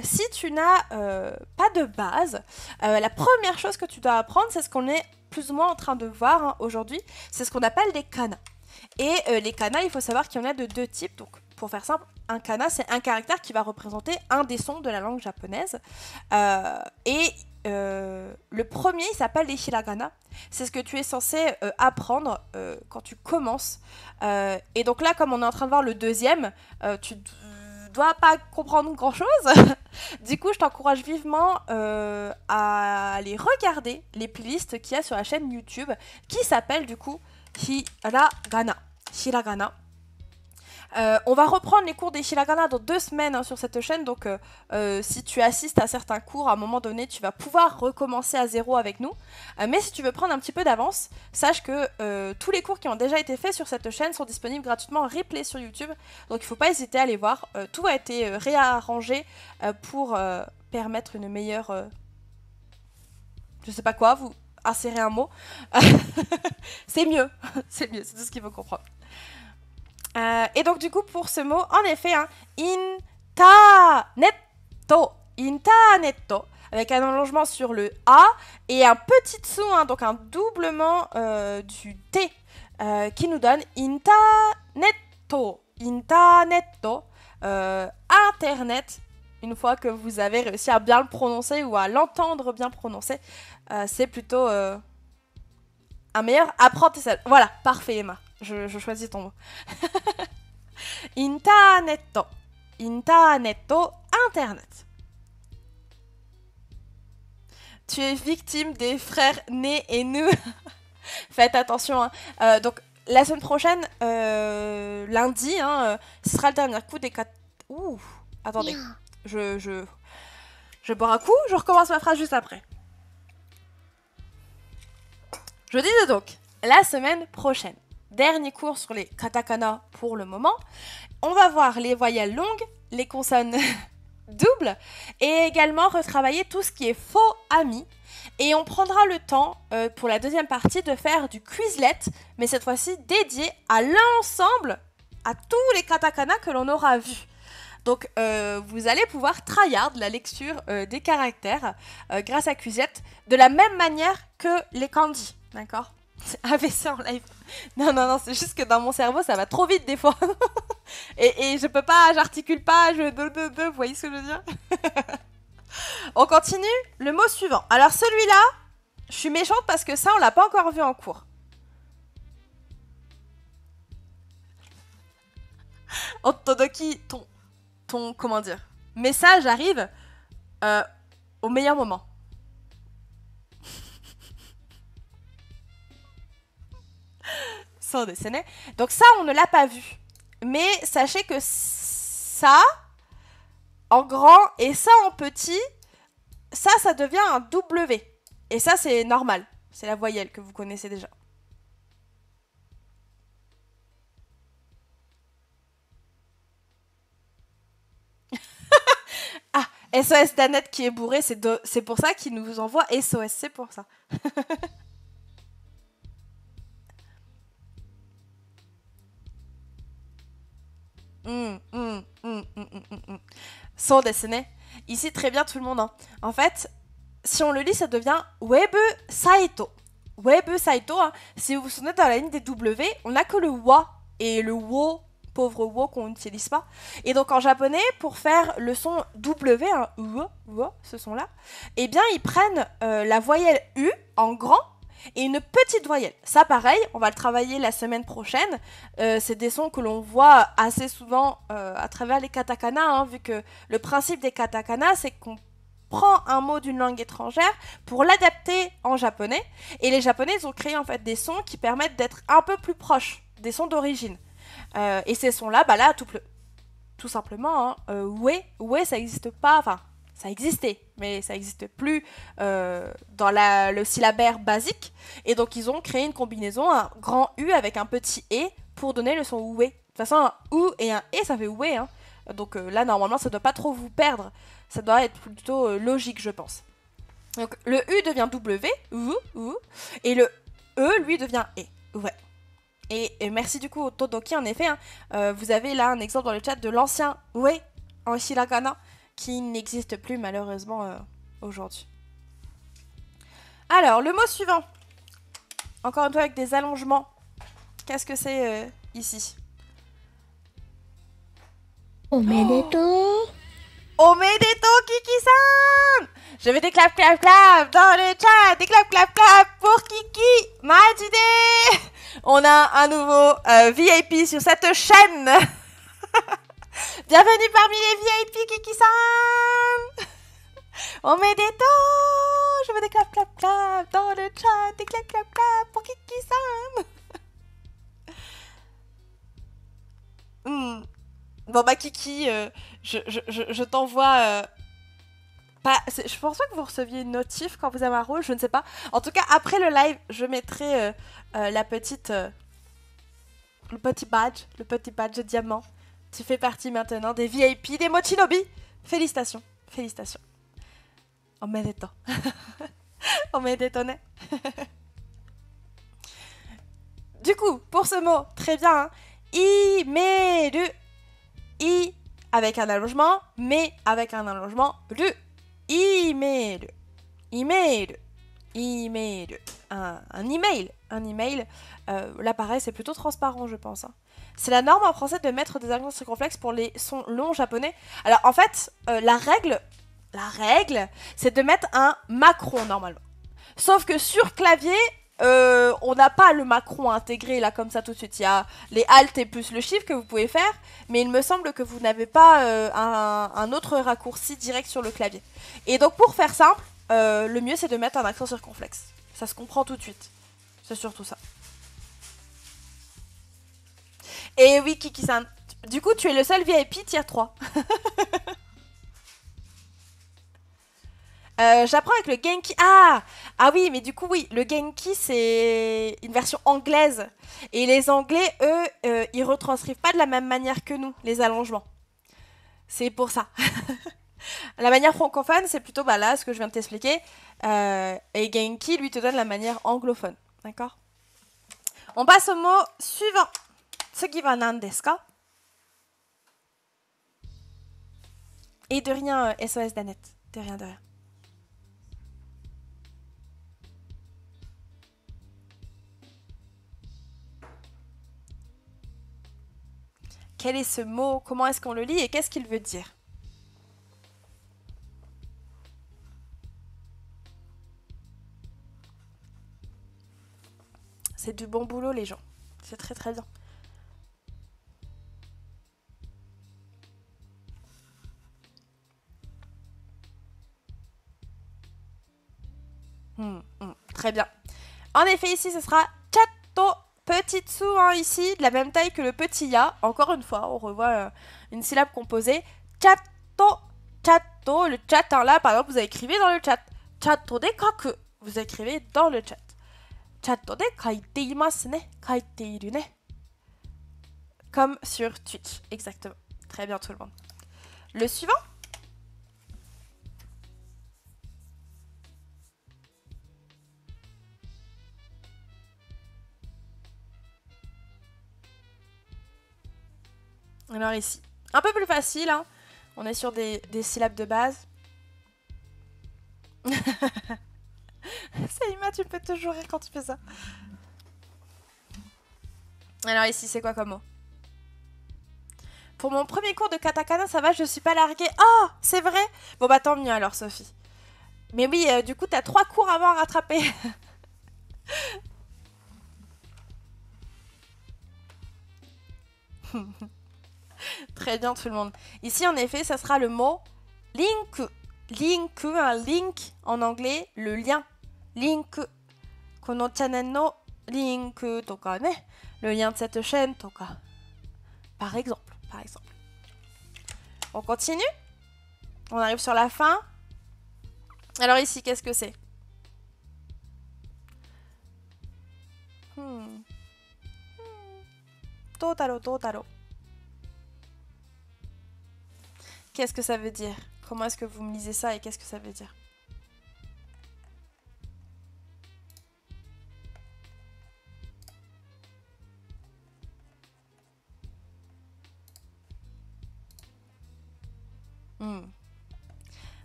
Si tu n'as pas de base, la première chose que tu dois apprendre, c'est ce qu'on est plus ou moins en train de voir, hein, aujourd'hui, c'est ce qu'on appelle des kanas. Et les kanas, il faut savoir qu'il y en a de deux types. Donc, pour faire simple, un kana, c'est un caractère qui va représenter un des sons de la langue japonaise. Le premier, il s'appelle les hiragana. C'est ce que tu es censé apprendre quand tu commences. Et donc là, comme on est en train de voir le deuxième, tu dois pas comprendre grand-chose. Du coup, je t'encourage vivement à aller regarder les playlists qu'il y a sur la chaîne YouTube qui s'appelle du coup Hiragana. Hiragana. On va reprendre les cours des hiragana dans 2 semaines, hein, sur cette chaîne, donc si tu assistes à certains cours, à un moment donné, tu vas pouvoir recommencer à zéro avec nous. Mais si tu veux prendre un petit peu d'avance, sache que tous les cours qui ont déjà été faits sur cette chaîne sont disponibles gratuitement en replay sur YouTube, donc il ne faut pas hésiter à les voir. Tout a été réarrangé pour permettre une meilleure... je sais pas quoi, vous insérez un mot. C'est mieux, c'est mieux, c'est tout ce qu'il faut comprendre. Et donc du coup pour ce mot, en effet, hein, internet, avec un allongement sur le A et un petit son, hein, donc un doublement du T qui nous donne internet. Une fois que vous avez réussi à bien le prononcer ou à l'entendre bien prononcer, c'est plutôt un meilleur apprentissage. Voilà, parfait Emma. Je choisis ton mot. Internet. Tu es victime des frères nés et nous. Faites attention. Hein. Donc, la semaine prochaine, lundi, hein, ce sera le dernier coup des Ouh, attendez. Je bois un coup, je recommence ma phrase juste après. Je disais donc, la semaine prochaine, dernier cours sur les katakana pour le moment. On va voir les voyelles longues, les consonnes doubles et également retravailler tout ce qui est faux amis. Et on prendra le temps pour la deuxième partie de faire du Quizlet, mais cette fois-ci dédié à l'ensemble, à tous les katakana que l'on aura vus. Donc vous allez pouvoir tryhard la lecture des caractères grâce à Quizlet de la même manière que les kanji, d'accord? AVC en live. Non, c'est juste que dans mon cerveau ça va trop vite des fois. et je peux pas, j'articule pas, vous voyez ce que je veux dire? On continue, le mot suivant. Alors celui-là, je suis méchante parce que ça on l'a pas encore vu en cours. Otodoki, ton comment dire, message arrive au meilleur moment. Sans dessiner. Donc ça, on ne l'a pas vu. Mais sachez que ça, en grand, et ça en petit, ça devient un W. Et ça, c'est normal. C'est la voyelle que vous connaissez déjà. Ah, SOS Danette qui est bourré, c'est pour ça qu'il nous envoie SOS, c'est pour ça. Sans dessiner. Ici, très bien tout le monde. Hein. En fait, si on le lit, ça devient Web Saito. Web Saito, hein, si vous vous souvenez, dans la ligne des W, on n'a que le wa et le wo, pauvre wo qu'on n'utilise pas. Et donc en japonais, pour faire le son W, hein, ce son-là, eh bien ils prennent la voyelle U en grand et une petite voyelle. Ça pareil, on va le travailler la semaine prochaine. C'est des sons que l'on voit assez souvent à travers les katakana, hein, vu que le principe des katakana, c'est qu'on prend un mot d'une langue étrangère pour l'adapter en japonais. Et les japonais, ils ont créé en fait des sons qui permettent d'être un peu plus proches des sons d'origine. Et ces sons-là, bah là, tout simplement, hein, ouais, ça n'existe pas, enfin, ça existait, mais ça n'existe plus dans le syllabaire basique. Et donc, ils ont créé une combinaison, un grand U avec un petit E pour donner le son oué. De toute façon, un OU et un E, ça fait oué, hein. Donc là, normalement, ça ne doit pas trop vous perdre. Ça doit être plutôt logique, je pense. Donc, le U devient W, ou, et le E, lui, devient E. Ouais. Et merci du coup au Todoki, en effet. Hein, vous avez là un exemple dans le chat de l'ancien ouais en hiragana qui n'existe plus malheureusement aujourd'hui. Alors, le mot suivant. Encore une fois avec des allongements. Qu'est-ce que c'est ici? Omedeto. Omedeto, Kiki-san! Je vais des clap clap clap dans le chat. Des clap clap clap pour Kiki. Majide. On a un nouveau VIP sur cette chaîne. Bienvenue parmi les VIP, Kiki-san. Omedeto. Je veux des clap clap clap dans le chat. Des clap clap clap pour Kiki-san. Bon bah Kiki, je t'envoie... je pense pas que vous receviez une notif quand vous avez un rôle, je ne sais pas. En tout cas, après le live, je mettrai le petit badge diamant. Tu fais partie maintenant des VIP, des Mochinobi. Félicitations, félicitations. Omedeto. Omedeto ne. Du coup, pour ce mot, très bien, hein. Imeru. I avec un allongement, mais avec un allongement, ru. Imeru. Imeru. Imeru. Un email. Là, pareil, c'est plutôt transparent, je pense. Hein. C'est la norme en français de mettre des accents circonflexes pour les sons longs japonais. Alors, en fait, la règle, c'est de mettre un macron, normalement. Sauf que sur clavier, on n'a pas le macron intégré, là, comme ça, tout de suite. Il y a les alt et plus le chiffre que vous pouvez faire, mais il me semble que vous n'avez pas un autre raccourci direct sur le clavier. Et donc, pour faire simple, le mieux, c'est de mettre un accent circonflexe. Ça se comprend tout de suite. C'est surtout ça. Et oui, Kiki-san, Du coup, tu es le seul VIP tier 3. J'apprends avec le Genki. Ah oui, mais du coup, oui, le Genki, c'est une version anglaise. Et les Anglais, eux, ils retranscrivent pas de la même manière que nous, les allongements. C'est pour ça. La manière francophone, c'est plutôt bah, là, ce que je viens de t'expliquer. Et Genki, lui, te donne la manière anglophone. D'accord? On passe au mot suivant. Tsugi wa nan desu ka? Et de rien, SOS d'Annette. De rien, de rien. Quel est ce mot? Comment est-ce qu'on le lit? Et qu'est-ce qu'il veut dire? C'est du bon boulot, les gens. C'est très très bien. Très bien. En effet, ici, ce sera chatto. Petite sou, hein, ici, de la même taille que le petit ya. Encore une fois, on revoit une syllabe composée. Chatto, chatto. Le chat, hein, là, par exemple, vous écrivez dans le chat. Chatto de kaku. Vous écrivez dans le chat. Chatto de kaite imasu ne. Kaite iru ne. Comme sur Twitch, exactement. Très bien, tout le monde. Le suivant. Alors ici, un peu plus facile, hein. On est sur des syllabes de base. Saïma, tu peux toujours rire quand tu fais ça. Alors ici, c'est quoi comme mot? Pour mon premier cours de katakana, ça va, je suis pas larguée. Oh, c'est vrai? Bon bah tant mieux alors, Sophie. Mais oui, du coup, t'as 3 cours avant à rattraper. Très bien tout le monde. Ici, en effet, ça sera le mot link. Link, un link en anglais, le lien. Link. Kono channel no link toka ne. Le lien de cette chaîne toka. Par exemple, par exemple. On continue. On arrive sur la fin. Alors ici, qu'est-ce que c'est? Totaro, totaro. Qu'est-ce que ça veut dire? Comment est-ce que vous me lisez ça et qu'est-ce que ça veut dire?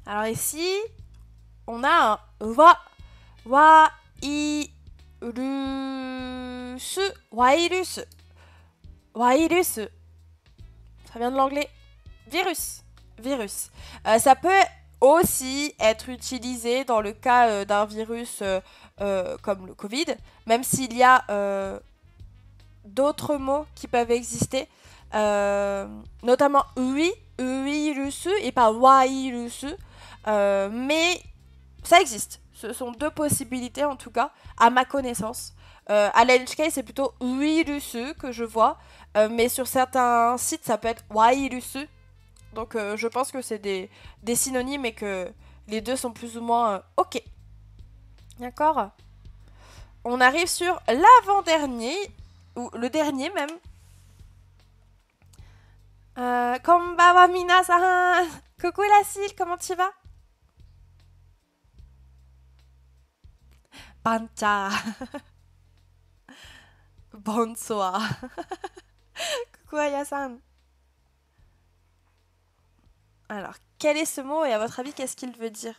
Alors ici, on a un wa, wa, i, ru, su, virus. Virus. Ça vient de l'anglais. Virus. Virus. Ça peut aussi être utilisé dans le cas d'un virus comme le Covid, même s'il y a d'autres mots qui peuvent exister, notamment virus et pas virus, mais ça existe. Ce sont 2 possibilités en tout cas, à ma connaissance. À l'NHK, c'est plutôt virus que je vois, mais sur certains sites, ça peut être virus. Donc je pense que c'est des synonymes et que les deux sont plus ou moins ok. D'accord? On arrive sur l'avant-dernier, ou le dernier même. Konbawa minasan. Coucou Lacille, comment tu vas? Pancha. Bonsoir. Coucou Aya-san. Alors, quel est ce mot et à votre avis, qu'est-ce qu'il veut dire?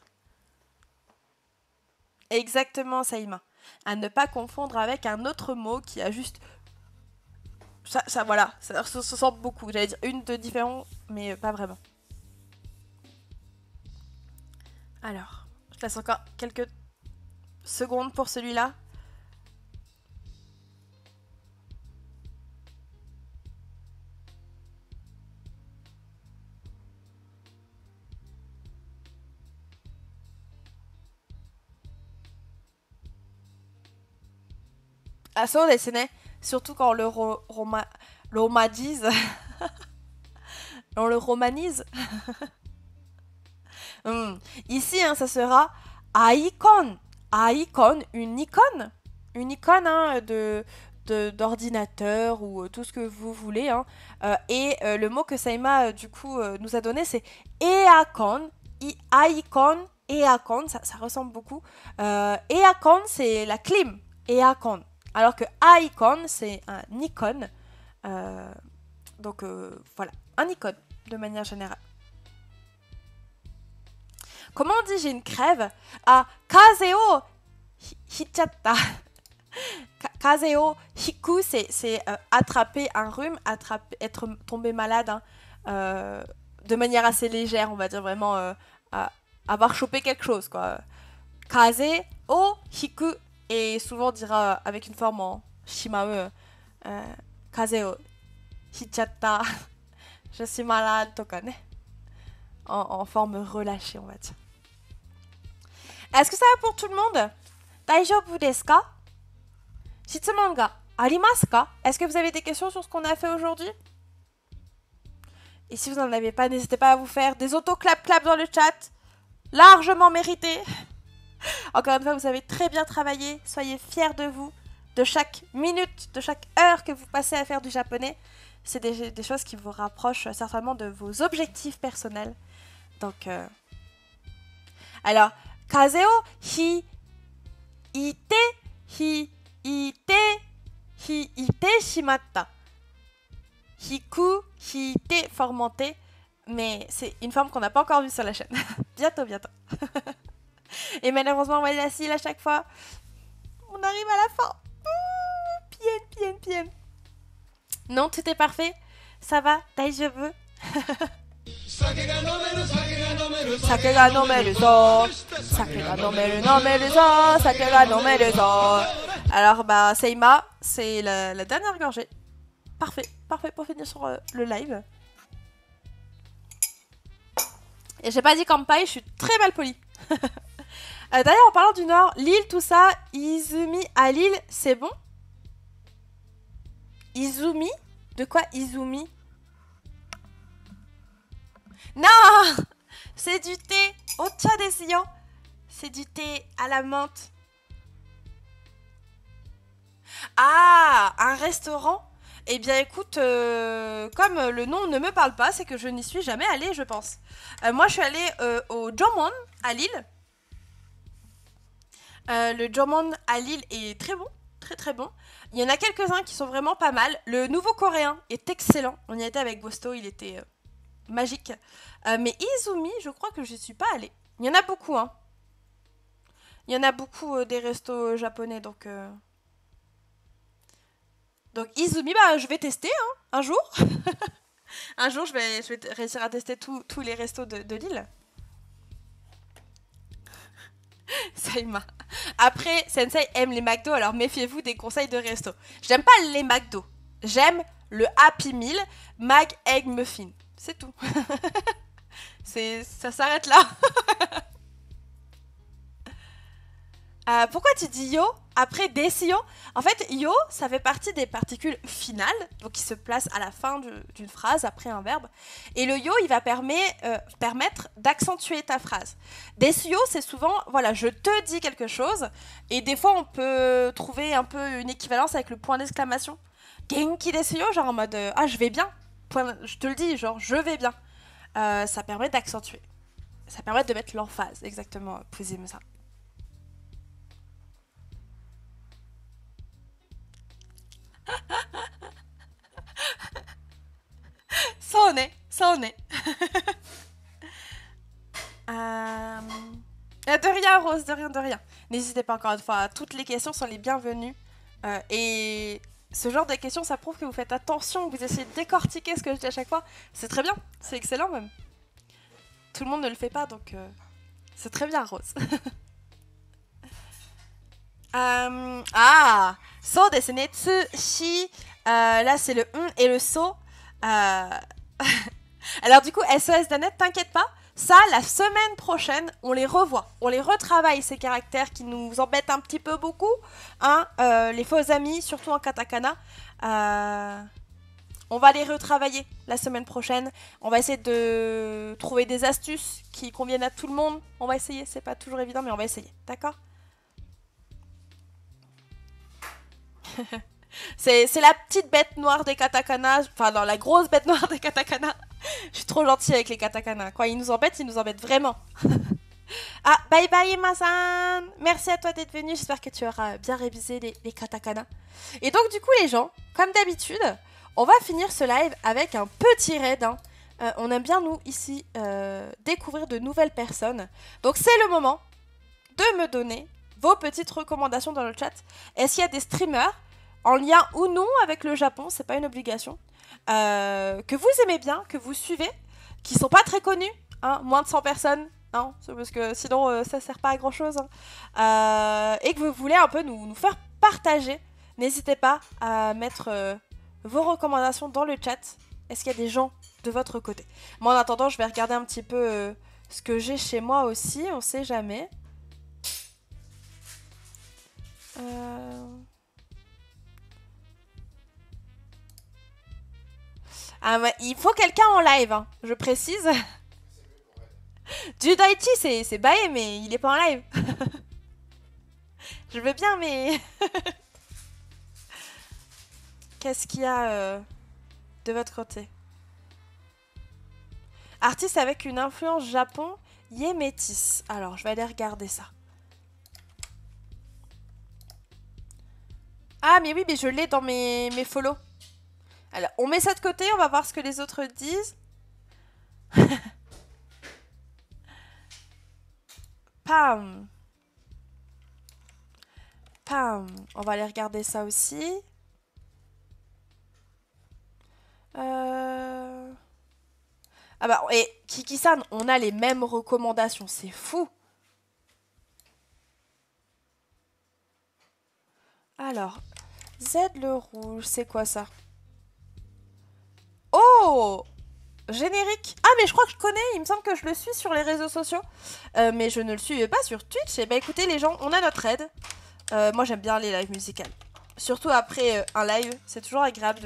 Exactement, Saïma. À ne pas confondre avec un autre mot qui a juste... Ça voilà, ça se sent beaucoup. J'allais dire une de différents, mais pas vraiment. Alors, je te laisse encore quelques secondes pour celui-là. Ah, ça, on dessinait. Surtout quand le romadise. On le romanise. Ici, hein, ça sera icon. Icon, une icône. Une icône hein, d'ordinateur ou tout ce que vous voulez. Hein. Et le mot que Saïma, du coup, nous a donné, c'est eacon. Icon, eacon, ça ressemble beaucoup. Eacon, c'est la clim. Eacon. Alors que icon, c'est un icône. Donc, voilà. Un icône, de manière générale. Comment on dit j'ai une crève? Ah, kazeo hichatta. Kazeo hiku, c'est attraper un rhume, être tombé malade, hein, de manière assez légère, on va dire vraiment avoir chopé quelque chose, quoi. Kaze o hiku, et souvent on dira avec une forme en shimae, kazeo hichatta, je suis malade, toka ne. En forme relâchée, on va dire. Est-ce que ça va pour tout le monde? Daijoubu desu ka? Shitsumon ga arimasu ka? Est-ce que vous avez des questions sur ce qu'on a fait aujourd'hui? Et si vous n'en avez pas, n'hésitez pas à vous faire des auto-clap-clap dans le chat. Largement mérité. Encore une fois, vous avez très bien travaillé. Soyez fiers de vous, de chaque minute, de chaque heure que vous passez à faire du japonais. C'est des choses qui vous rapprochent certainement de vos objectifs personnels. Donc, alors, kazeo ite shimatta. Hiku, hite, formanté. Mais c'est une forme qu'on n'a pas encore vue sur la chaîne. Bientôt. Et malheureusement, ouais, la cile à chaque fois. On arrive à la fin. Bien. Non, tout est parfait. Ça va, daijoubu. Sake ga nomeru zo. Sake ga nomeru zo. Alors, bah, Seima, c'est la dernière gorgée. Parfait pour finir sur le live. Et j'ai pas dit kampai, je suis très mal polie. D'ailleurs, en parlant du Nord, l'île, tout ça, Izumi à Lille, c'est bon? Izumi? De quoi Izumi? Non! C'est du thé ocha desu yo. C'est du thé à la menthe. Ah! Un restaurant? Eh bien écoute, comme le nom ne me parle pas, c'est que je n'y suis jamais allée, je pense. Moi, je suis allée au Jomon, à Lille. Le Jomon à Lille est très bon, très bon. Il y en a quelques-uns qui sont vraiment pas mal. Le nouveau coréen est excellent. On y était avec Bosto, il était magique. Mais Izumi, je crois que je n'y suis pas allée. Il y en a beaucoup, hein. Il y en a beaucoup des restos japonais, donc... Donc Izumi, bah, je vais tester, hein, un jour. Un jour, je vais réussir à tester tous les restos de Lille. Saïma. Après, Sensei aime les McDo, alors méfiez-vous des conseils de resto. J'aime pas les McDo. J'aime le Happy Meal, Mag Egg Muffin. C'est tout. Ça s'arrête là. Pourquoi tu dis yo après desio? En fait, yo, ça fait partie des particules finales, donc qui se placent à la fin d'une phrase, après un verbe. Et le yo, il va permettre d'accentuer ta phrase. Desio, c'est souvent, voilà, je te dis quelque chose, et des fois, on peut trouver un peu une équivalence avec le point d'exclamation. Genki desio, genre en mode, ah, je vais bien. Je te le dis, genre, je vais bien. Ça permet d'accentuer. Ça permet de mettre l'emphase, exactement, posez-moi ça. Ça en est. De rien, Rose, de rien. N'hésitez pas encore une fois, toutes les questions sont les bienvenues. Et ce genre de questions, ça prouve que vous faites attention, que vous essayez de décortiquer ce que je dis à chaque fois. C'est très bien, c'est excellent même. Tout le monde ne le fait pas, donc c'est très bien, Rose. So desu ne, tsu, shi. Là, c'est le et le so. Alors du coup, SOS Danette, t'inquiète pas, ça, la semaine prochaine, on les revoit, on les retravaille, ces caractères qui nous embêtent un petit peu beaucoup, hein, les faux amis, surtout en katakana. On va les retravailler la semaine prochaine. On va essayer de trouver des astuces qui conviennent à tout le monde. On va essayer, c'est pas toujours évident, mais on va essayer. D'accord? C'est la petite bête noire des katakana. Enfin, non, la grosse bête noire des katakana. Je suis trop gentille avec les katakana. Quand ils nous embêtent vraiment. Ah, bye bye Emma-san. Merci à toi d'être venu. J'espère que tu auras bien révisé les katakana. Et donc, du coup, les gens, comme d'habitude, on va finir ce live avec un petit raid. Hein. On aime bien, nous, ici, découvrir de nouvelles personnes. Donc, c'est le moment de me donner vos petites recommandations dans le chat. Est-ce qu'il y a des streamers en lien ou non avec le Japon, c'est pas une obligation, que vous aimez bien, que vous suivez, qui sont pas très connus, hein, moins de 100 personnes, non, parce que sinon ça sert pas à grand chose, hein, et que vous voulez un peu nous faire partager, n'hésitez pas à mettre vos recommandations dans le chat. Est-ce qu'il y a des gens de votre côté? Moi en attendant, je vais regarder un petit peu ce que j'ai chez moi aussi, on sait jamais. Ah ouais, il faut quelqu'un en live, hein, je précise. Du Daichi, c'est baé, mais il est pas en live. Je veux bien, mais... Qu'est-ce qu'il y a de votre côté? Artiste avec une influence Japon, Yemetis. Alors, je vais aller regarder ça. Ah, mais oui, mais je l'ai dans mes follow. Alors, on met ça de côté, on va voir ce que les autres disent. Pam. Pam. On va aller regarder ça aussi. Ah bah, et Kiki-san, on a les mêmes recommandations, c'est fou. Alors, Z le rouge, c'est quoi ça? Oh! Générique. Ah, mais je crois que je connais, il me semble que je le suis sur les réseaux sociaux. Mais je ne le suivais pas sur Twitch. Et bah écoutez les gens, on a notre aide. Moi j'aime bien les lives musicales. Surtout après un live, c'est toujours agréable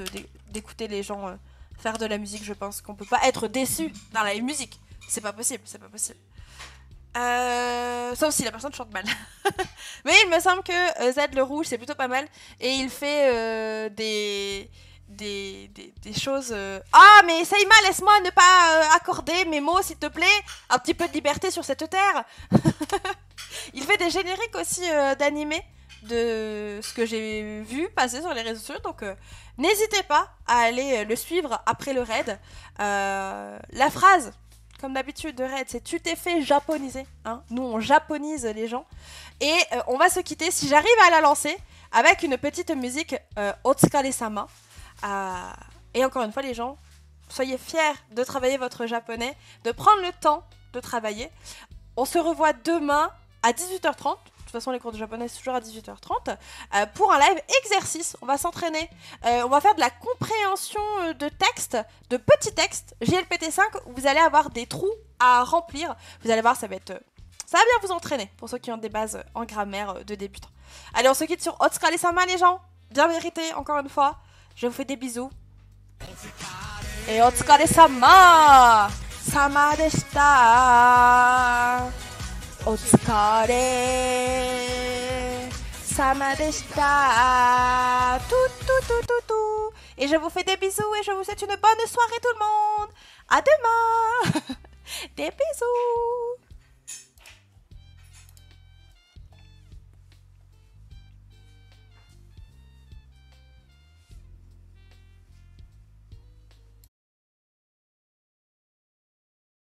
d'écouter les gens faire de la musique, je pense. Qu'on peut pas être déçu d'un live musique. C'est pas possible, c'est pas possible. Sauf si la personne chante mal. Mais il me semble que Z le rouge c'est plutôt pas mal. Et il fait des choses... Ah, mais Seima, laisse-moi ne pas accorder mes mots, s'il te plaît. Un petit peu de liberté sur cette terre. Il fait des génériques aussi d'animés, de ce que j'ai vu passer sur les réseaux sociaux. Donc, n'hésitez pas à aller le suivre après le raid. La phrase, comme d'habitude, de raid, c'est « Tu t'es fait japoniser hein ». Nous, on japonise les gens. Et on va se quitter, si j'arrive à la lancer, avec une petite musique Otsukare-sama. Et encore une fois les gens, soyez fiers de travailler votre japonais, de prendre le temps de travailler. On se revoit demain à 18h30. De toute façon les cours de japonais c'est toujours à 18h30 pour un live exercice. On va s'entraîner, on va faire de la compréhension de texte, de petits textes JLPT5 où vous allez avoir des trous à remplir. Vous allez voir, ça va bien vous entraîner pour ceux qui ont des bases en grammaire de débutants. Allez, on se quitte sur Otsukare-sama les gens, bien mérité encore une fois. Je vous fais des bisous. Et Otsukare-sama! Sama deshita! Otsukare-sama deshita! Tout. Et je vous fais des bisous et je vous souhaite une bonne soirée tout le monde! À demain! Des bisous!